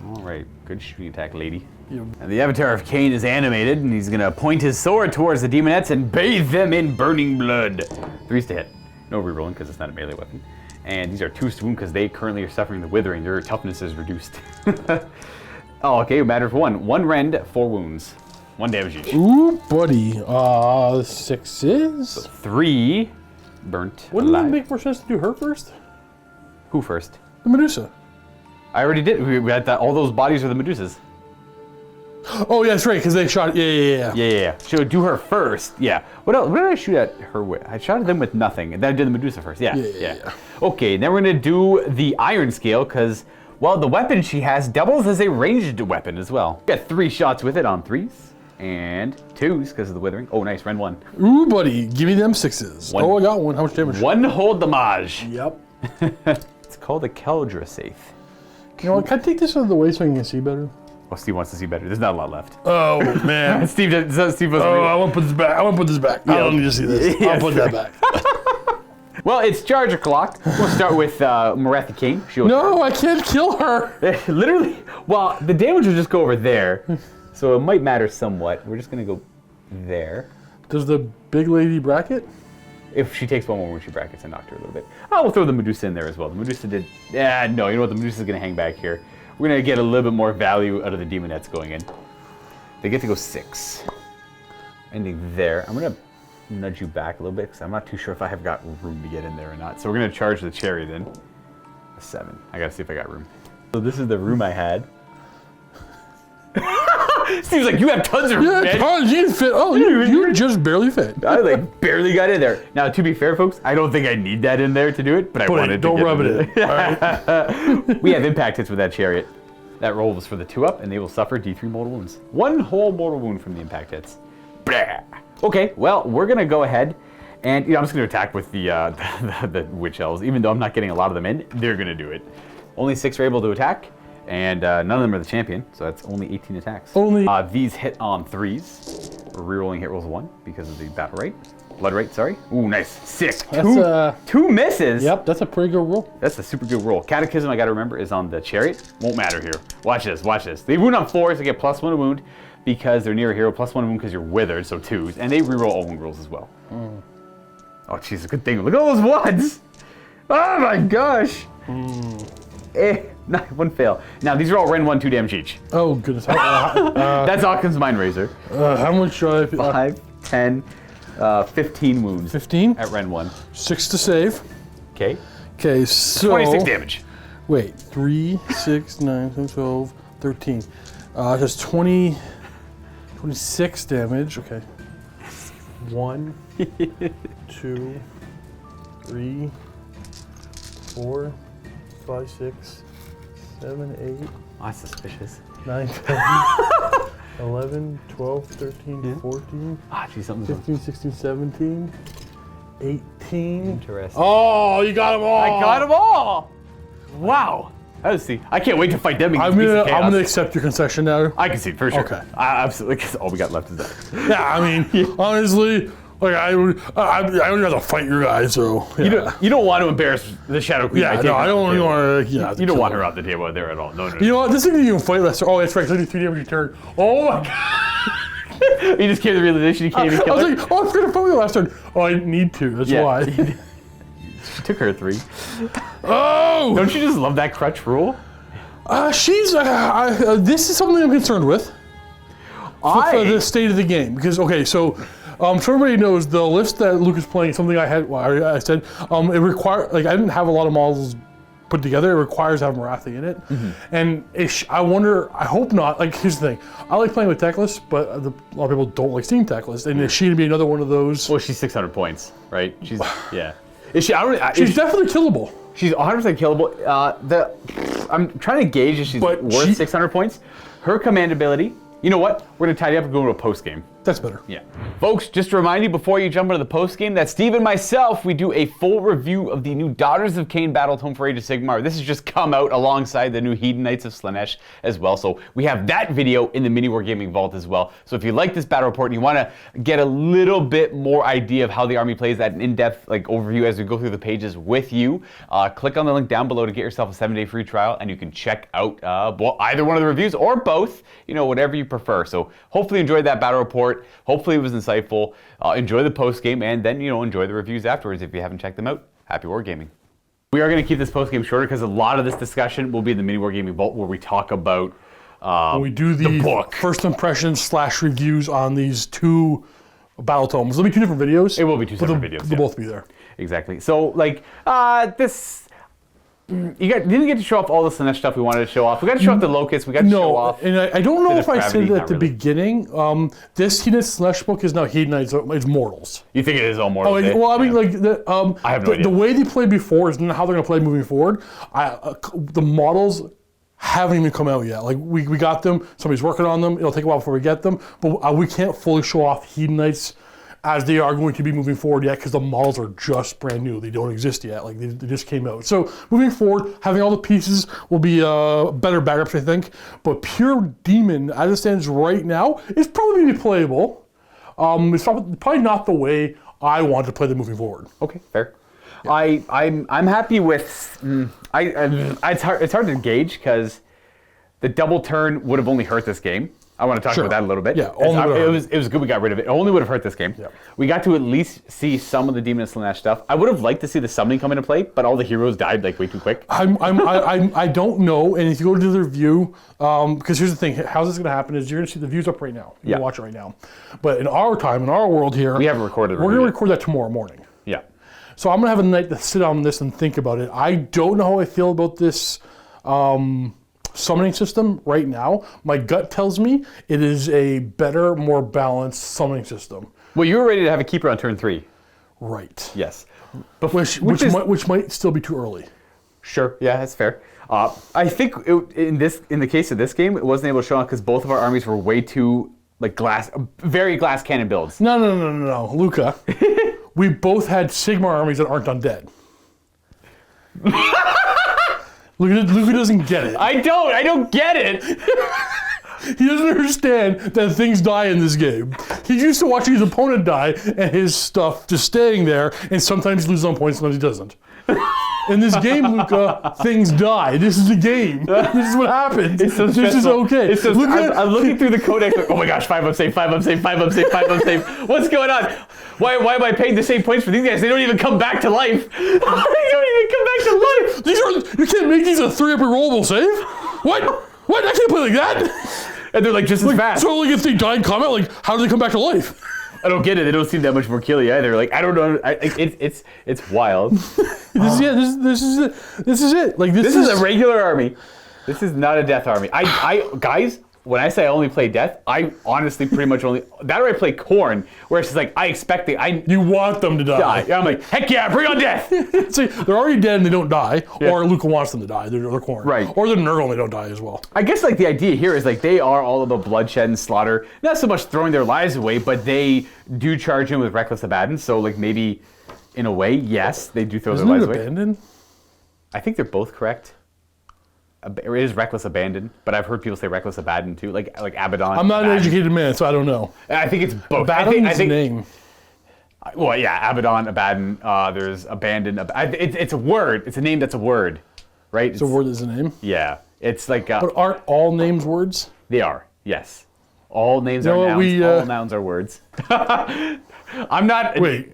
S1: All right, good shooting attack, lady.
S4: Yep.
S1: And the Avatar of Khaine is animated, and he's gonna point his sword towards the demonettes and bathe them in burning blood. 3s to hit. No rerolling because it's not a melee weapon. And these are 2s to wound because they currently are suffering the withering. Their toughness is reduced. Oh, okay, matter for 1. 1 rend, 4 wounds. 1 damage each.
S4: Ooh, buddy. 6s.
S1: 3 burnt.
S4: Wouldn't
S1: alive.
S4: it make more sense to do her first?
S1: Who first?
S4: The Medusa.
S1: I already did. We had that. All those bodies are the Medusas.
S4: Oh, yeah, that's right, because they shot. Yeah.
S1: So do her first. Yeah. What else? What did I shoot at her with? I shot at them with nothing, and then I did the Medusa first. Yeah. Okay, then we're gonna do the Iron Scale, because well, the weapon she has doubles as a ranged weapon as well. Got 3 shots with it on 3s and 2s because of the withering. Oh, nice. Rend 1.
S4: Ooh, buddy, give me them 6s.
S1: One.
S4: Oh, I got 1. How much damage?
S1: 1 hold damage.
S4: Yep.
S1: It's called a Keldra safe.
S4: You know what? Can I take this out of the way so I can see better?
S1: Well, Steve wants to see better. There's not a lot left.
S4: Oh, man.
S1: Steve was
S4: Oh, I want to put this back. I want to put this back. I don't need to see this. I'll put that back.
S1: Well, it's charge o'clock. We'll start with Marathi Khaine.
S4: No, I can't kill her.
S1: Literally. Well, the damage will just go over there, so it might matter somewhat. We're just gonna go there.
S4: Does the big lady bracket?
S1: If she takes 1 more wound, she brackets and knocked her a little bit. Oh, we'll throw the Medusa in there as well. The Medusa did. Yeah, no. You know what? The Medusa's gonna hang back here. We're gonna get a little bit more value out of the demonettes going in. They get to go 6. Ending there. I'm gonna nudge you back a little bit because I'm not too sure if I have got room to get in there or not. So we're gonna charge the chariot in. A 7. I gotta see if I got room. So this is the room I had. Steve's like, you have tons of room, man.
S4: Tons. You fit. Oh, you just barely fit.
S1: I like barely got in there. Now, to be fair, folks, I don't think I need that in there to do it, but I wanted to.
S4: Don't
S1: get
S4: rub it in. All right.
S1: We have impact hits with that chariot. That roll was for the 2-up, and they will suffer D3 mortal wounds. 1 whole mortal wound from the impact hits. Blah. Okay, well, we're gonna go ahead, and I'm just gonna attack with the witch elves. Even though I'm not getting a lot of them in, they're gonna do it. Only 6 are able to attack, and none of them are the champion, so that's only 18 attacks. These hit on 3s. We're rerolling hit rolls 1 because of the battle rate. Blood rate, sorry. Ooh, nice. 6.
S4: That's
S1: 2 misses.
S4: Yep, that's a pretty good roll.
S1: That's a super good roll. Catechism, I gotta remember, is on the chariot. Won't matter here. Watch this, watch this. They wound on 4s, they get +1 to wound because they're near a hero, +1 to wound because you're withered, so 2s. And they reroll all wound rolls as well. Oh, jeez, good thing. Look at all those ones. Oh my gosh. Not 1 fail. Now, these are all Rend 1, 2 damage each.
S4: Oh, goodness.
S1: That's Occam's Mind Razor.
S4: How much do I...
S1: 5, 10, 15 wounds.
S4: 15?
S1: At Rend 1.
S4: 6 to save.
S1: Okay.
S4: Okay, so...
S1: 26 damage.
S4: Wait, 3, 6, 9, 10, 12, 13. That's 26 damage. Okay. 1, 2, 3, 4, 5, 6, 7, 8.
S1: Oh, that's suspicious.
S4: 9, 10, 11, 12, 13, 14,
S1: Ah, geez, something's
S4: 15, 16, 17, 18.
S1: interesting.
S4: Oh, you got them all.
S1: I got them all. Wow. Let's see. I can't wait to fight them.
S4: I'm gonna accept your concession now.
S1: I can see it for sure.
S4: Okay.
S1: Absolutely, because all we got left is that.
S4: Yeah, I mean, honestly, like I don't have to fight your guys, so yeah.
S1: You don't want to embarrass the Shadow Queen.
S4: Yeah, no, I don't want to. Yeah,
S1: you don't want her out the table there at all. No.
S4: You know what? This isn't even fight less. Oh, that's right. 33 damage a turn. Oh my god.
S1: You just came to the realization you can't even kill her.
S4: I was like, oh, I was gonna fight me last turn. Oh, I didn't need to. That's why.
S1: She took her 3.
S4: Oh!
S1: Don't you just love that crutch rule?
S4: She's. This is something I'm concerned with. For the state of the game, because okay, so everybody knows the list that Luke is playing. Something I had. Well, I said it required. Like I didn't have a lot of models put together. It requires to have Marathi in it, and I wonder. I hope not. Like here's the thing. I like playing with tech lists, but a lot of people don't like seeing tech lists. And is she gonna be another one of those?
S1: Well, she's 600 points, right? She's yeah. Is she?
S4: She's definitely killable.
S1: She's 100% killable. I'm trying to gauge if she's worth 600 points. Her command ability. You know what? We're gonna tidy up and go into a post game.
S4: That's better.
S1: Yeah. Folks, just to remind you before you jump into the post game that Steve and myself, we do a full review of the new Daughters of Khaine Battletomb for Age of Sigmar. This has just come out alongside the new Hedonites of Slaanesh as well. So we have that video in the MiniWarGaming vault as well. So if you like this battle report and you want to get a little bit more idea of how the army plays, that in-depth overview as we go through the pages with you, click on the link down below to get yourself a 7-day free trial, and you can check out either one of the reviews or both, whatever you prefer. So hopefully you enjoyed that battle report. Hopefully it was insightful. Enjoy the post game, and then enjoy the reviews afterwards if you haven't checked them out. Happy wargaming. We are going to keep this post game shorter because a lot of this discussion will be in the MiniWarGaming vault where we talk about
S4: when we do the
S1: book.
S4: First impressions / reviews on these 2 Battletombs. There'll be 2 different videos.
S1: It will be 2 separate videos.
S4: They'll both be there.
S1: Exactly. So this. Didn't get to show off all the Slaanesh stuff we wanted to show off. We got to show off the locusts. We got to show off.
S4: And I don't know if I said it at the
S1: really.
S4: beginning. This Hedonites Slaanesh book is now Hedonites. It's mortals.
S1: You think it is all mortals?
S4: Well, I mean,
S1: I have no idea.
S4: The way they played before is not how they're going to play moving forward. The models haven't even come out yet. We got them. Somebody's working on them. It'll take a while before we get them. But we can't fully show off Hedonites as they are going to be moving forward yet, because the models are just brand new. They don't exist yet. They just came out. So moving forward, having all the pieces will be better backups, I think. But pure demon, as it stands right now, is probably going to be playable. It's probably not the way I want to play them moving forward.
S1: Okay, fair. Yeah. I'm happy with. It's hard to gauge because the double turn would have only hurt this game. I want to talk about that a little bit.
S4: Yeah,
S1: it was good we got rid of it. It only would have hurt this game.
S4: Yeah.
S1: We got to at least see some of the Demon of Slaanesh stuff. I would have liked to see the summoning come into play, but all the heroes died way too quick.
S4: I don't know, and if you go to the review, because here's the thing, how's this going to happen is you're going to see the views up right now. You can watch it right now. But in our time, in our world here,
S1: we haven't recorded.
S4: We're going to record that tomorrow morning.
S1: Yeah.
S4: So I'm going to have a night to sit on this and think about it. I don't know how I feel about this summoning system right now. My gut tells me it is a better, more balanced summoning system.
S1: Well, you were ready to have a keeper on turn 3.
S4: Right.
S1: Yes.
S4: Which might still be too early.
S1: Sure. Yeah, that's fair. I think in the case of this game, it wasn't able to show up because both of our armies were way too very glass cannon builds.
S4: No, Luka. We both had Sigmar armies that aren't undead. Luka doesn't get it.
S1: I don't get it.
S4: He doesn't understand that things die in this game. He's used to watching his opponent die and his stuff just staying there, and sometimes he loses on points, sometimes he doesn't. In this game, Luka, things die. This is the game. This is what happens.
S1: It's so
S4: this is okay.
S1: It's so, I'm looking through the codex like, oh my gosh, 5 up save, 5 up save, 5 up save, 5 up save. What's going on? Why am I paying the same points for these guys? They don't even come back to life. They don't even come back to life.
S4: You can't make these a 3-up rollable save? What? I can't play like that.
S1: And they're just as fast.
S4: So if they die in combat, how do they come back to life?
S1: I don't get it. They don't seem that much more killy either. I don't know. It's wild.
S4: This is it. This is
S1: a regular army. This is not a death army. Guys, when I say I only play death, I honestly pretty much only that or I play corn, where it's just I expect it.
S4: You want them to die.
S1: I'm like, heck yeah, bring on death.
S4: See, they're already dead and they don't die, or Luka wants them to die. They're corn,
S1: right?
S4: Or they're Nurgle and they don't die as well.
S1: I guess the idea here is they are all about bloodshed and slaughter. Not so much throwing their lives away, but they do charge in with reckless abandon. So maybe in a way, yes, they do throw their lives away.
S4: Abandon?
S1: I think they're both correct. It is reckless abandon, but I've heard people say reckless abandon too, like Abaddon.
S4: I'm not an educated man, so I don't know.
S1: I think it's both.
S4: Abaddon's I think name.
S1: Well, yeah, Abaddon, Abaddon. There's abandon. It's a word. It's a name that's a word, right?
S4: It's a word that's a name?
S1: Yeah. It's
S4: but aren't all names words?
S1: They are, yes. All names are nouns. All nouns are words. I'm not...
S4: Wait.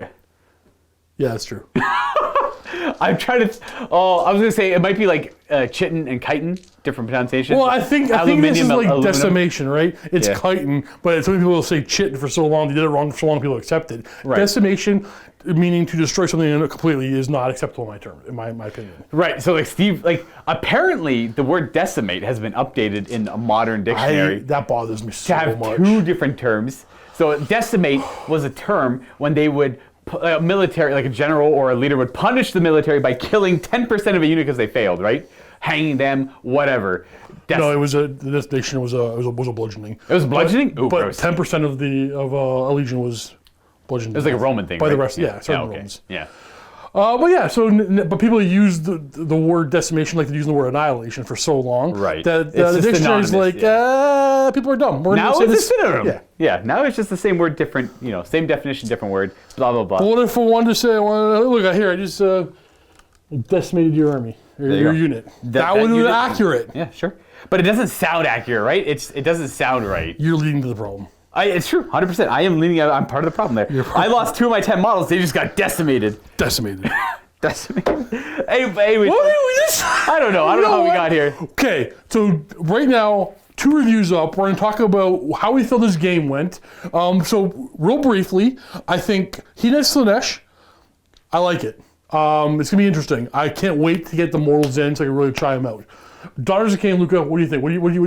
S4: Yeah, that's true.
S1: I'm trying to... I was going to say, it might be chitin and chitin, different pronunciations.
S4: Well, I think this is decimation, right? It's chitin, but some people will say chitin for so long, they did it wrong for so long, people accept it. Right. Decimation, meaning to destroy something completely, is not acceptable in my opinion.
S1: Right, so Steve, apparently the word decimate has been updated in a modern dictionary.
S4: That bothers me so much.
S1: To have 2 different terms. So decimate was a term when they would... military, a general or a leader would punish the military by killing 10% of a unit because they failed, right? hanging them, whatever.
S4: No, it was the destination was a bludgeoning.
S1: It was bludgeoning? Ooh,
S4: But
S1: gross.
S4: 10% of a legion was bludgeoning.
S1: It was like a Roman thing,
S4: by the
S1: right?
S4: rest. Yeah, certain
S1: okay.
S4: Romans.
S1: Yeah.
S4: But yeah, but people use the word decimation like they're using the word annihilation for so long.
S1: Right.
S4: That
S1: It's
S4: the
S1: just
S4: dictionary's
S1: synonymous,
S4: like, people are dumb. We're
S1: Now
S4: gonna say
S1: it's a synonym.
S4: Yeah.
S1: Yeah, now it's just the same word, different, same definition, different word, blah, blah, blah.
S4: What if I wanted to say, look, I just decimated your army, or
S1: you
S4: your
S1: go.
S4: unit.
S1: That
S4: That would be
S1: unit-
S4: accurate.
S1: Yeah, sure. But it doesn't sound accurate, right? It doesn't sound right.
S4: You're leading to the problem.
S1: It's true, 100%. I am leaning out. I'm part of the problem there. I lost 2 of my 10 models. They just got decimated.
S4: Decimated.
S1: Decimated. Hey,
S4: I
S1: don't know. I don't know how we got here.
S4: Okay, so right now, 2 reviews up. We're going to talk about how we feel this game went. So real briefly, I think Hedonites of Slaanesh, I like it. It's going to be interesting. I can't wait to get the mortals in so I can really try them out. Daughters of Khaine, Luka, what do you think?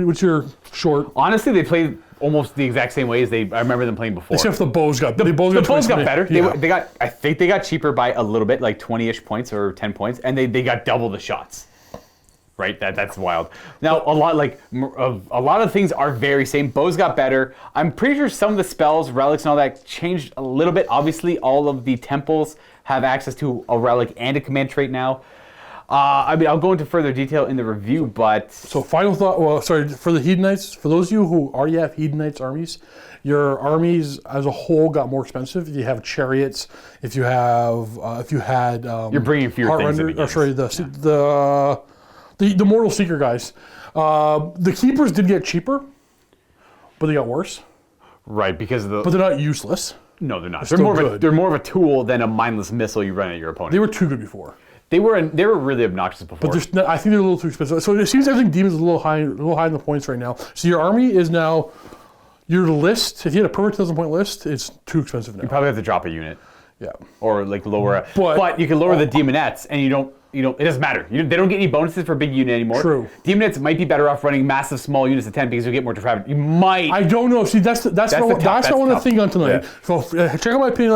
S4: What's your short?
S1: Honestly, they played almost the exact same way as I remember them playing before.
S4: Except for the bows got
S1: The bows got
S4: 20.
S1: better.
S4: Yeah.
S1: I think they got cheaper by a little bit, like 20-ish points or 10 points, and they got double the shots. Right, that's wild. Now a lot of things are very same. Bows got better. I'm pretty sure some of the spells, relics, and all that changed a little bit. Obviously, all of the temples have access to a relic and a command trait now. I'll go into further detail in the review, but
S4: So final thought, for the Hedonites, for those of you who already have Hedonites armies, your armies as a whole got more expensive. If you have chariots, if you had
S1: you're bringing fewer things.
S4: The Mortal Seeker guys. The Keepers did get cheaper, but they got worse.
S1: Right, because of the.
S4: But they're not useless.
S1: No, they're not.
S4: They're
S1: They're more of a tool than a mindless missile you run at your opponent.
S4: They were too good before.
S1: They were really obnoxious before.
S4: But I think they're a little too expensive. So it seems everything demons is a little high in the points right now. So your army is now, your list, if you had a perfect 1,000-point list, it's too expensive now.
S1: You probably have to drop a unit.
S4: Yeah.
S1: Or like lower. But you can lower the demonettes, and you don't. It doesn't matter. They don't get any bonuses for big unit anymore.
S4: True.
S1: Demonettes might be better off running massive small units of 10 because you get more depravity. You might.
S4: I don't know. See, that's not one of the things on tonight.
S1: Yeah.
S4: So check out my opinion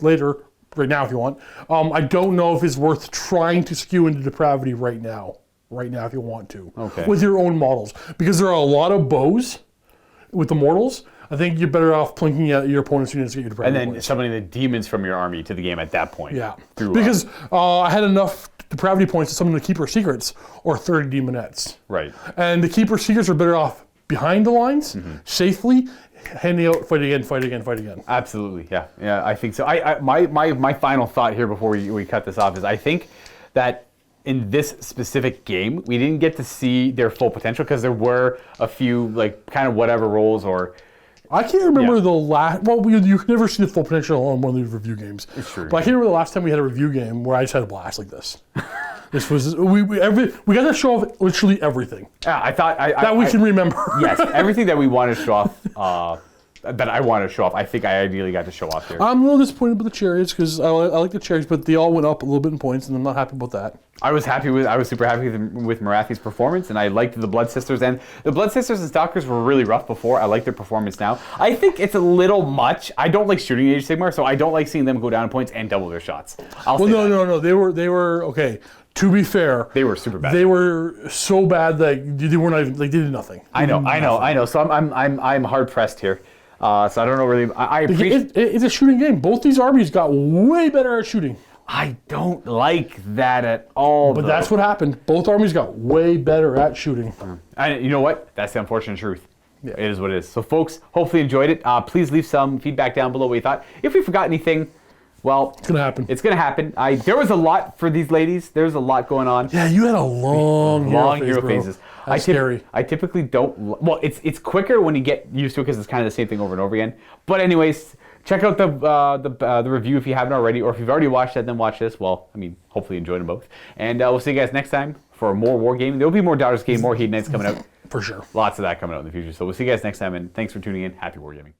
S4: later, right now if you want. I don't know if it's worth trying to skew into depravity right now. Right now, if you want to.
S1: Okay.
S4: With your own models, because there are a lot of bows with the mortals. I think you're better off plinking at your opponent's units to get your depravity.
S1: And then
S4: points.
S1: summoning the demons from your army to the game at that point.
S4: Yeah.
S1: Through,
S4: Because I had enough depravity points to summon the Keeper Secrets or 30 demonettes.
S1: Right.
S4: And the Keeper Secrets are better off behind the lines, safely, handing out, fight again.
S1: Absolutely, yeah. Yeah, I think so. My final thought here before we cut this off is I think that in this specific game, we didn't get to see their full potential because there were a few like kind of whatever roles or
S4: I can't remember the last. Well, you can never see the full potential on one of these review games.
S1: It's true.
S4: But I can't remember the last time we had a review game where I just had a blast like this. This was we got to show off literally everything.
S1: Yeah, I thought
S4: that we can remember.
S1: Yes, everything that we wanted to show off. That I wanted to show off. I think I ideally got to show off here.
S4: I'm a little disappointed with the chariots because I like the chariots, but they all went up a little bit in points, and I'm not happy about that.
S1: I was super happy with Marathi's performance, and I liked the Blood Sisters. And the Blood Sisters and Stalkers were really rough before. I like their performance now. I think it's a little much. I don't like shooting Age of Sigmar, so I don't like seeing them go down in points and double their shots.
S4: No. They were okay. To be fair,
S1: they were super bad.
S4: They were so bad that they were not even like they did nothing.
S1: I know. So I'm hard pressed here. So I don't know really. I appreciate.
S4: It's a shooting game. Both these armies got way better at shooting.
S1: I don't like that at all.
S4: But that's what happened. Both armies got way better at shooting.
S1: And you know what? That's the unfortunate truth.
S4: Yeah.
S1: It is what it is. So folks, hopefully you enjoyed it. Please leave some feedback down below what you thought. If we forgot anything, well,
S4: it's gonna happen.
S1: It's gonna happen. There was a lot for these ladies. There's a lot going on.
S4: Yeah, you had a long hero phases.
S1: That's
S4: scary.
S1: I typically don't. Well, it's quicker when you get used to it because it's kind of the same thing over and over again. But anyways, check out the review if you haven't already, or if you've already watched that, then watch this. Well, I mean, hopefully you enjoyed them both. And we'll see you guys next time for more wargaming. There'll be more Daughters of Khaine, more Hedonites coming out.
S4: For sure.
S1: Lots of that coming out in the future. So we'll see you guys next time, and thanks for tuning in. Happy wargaming.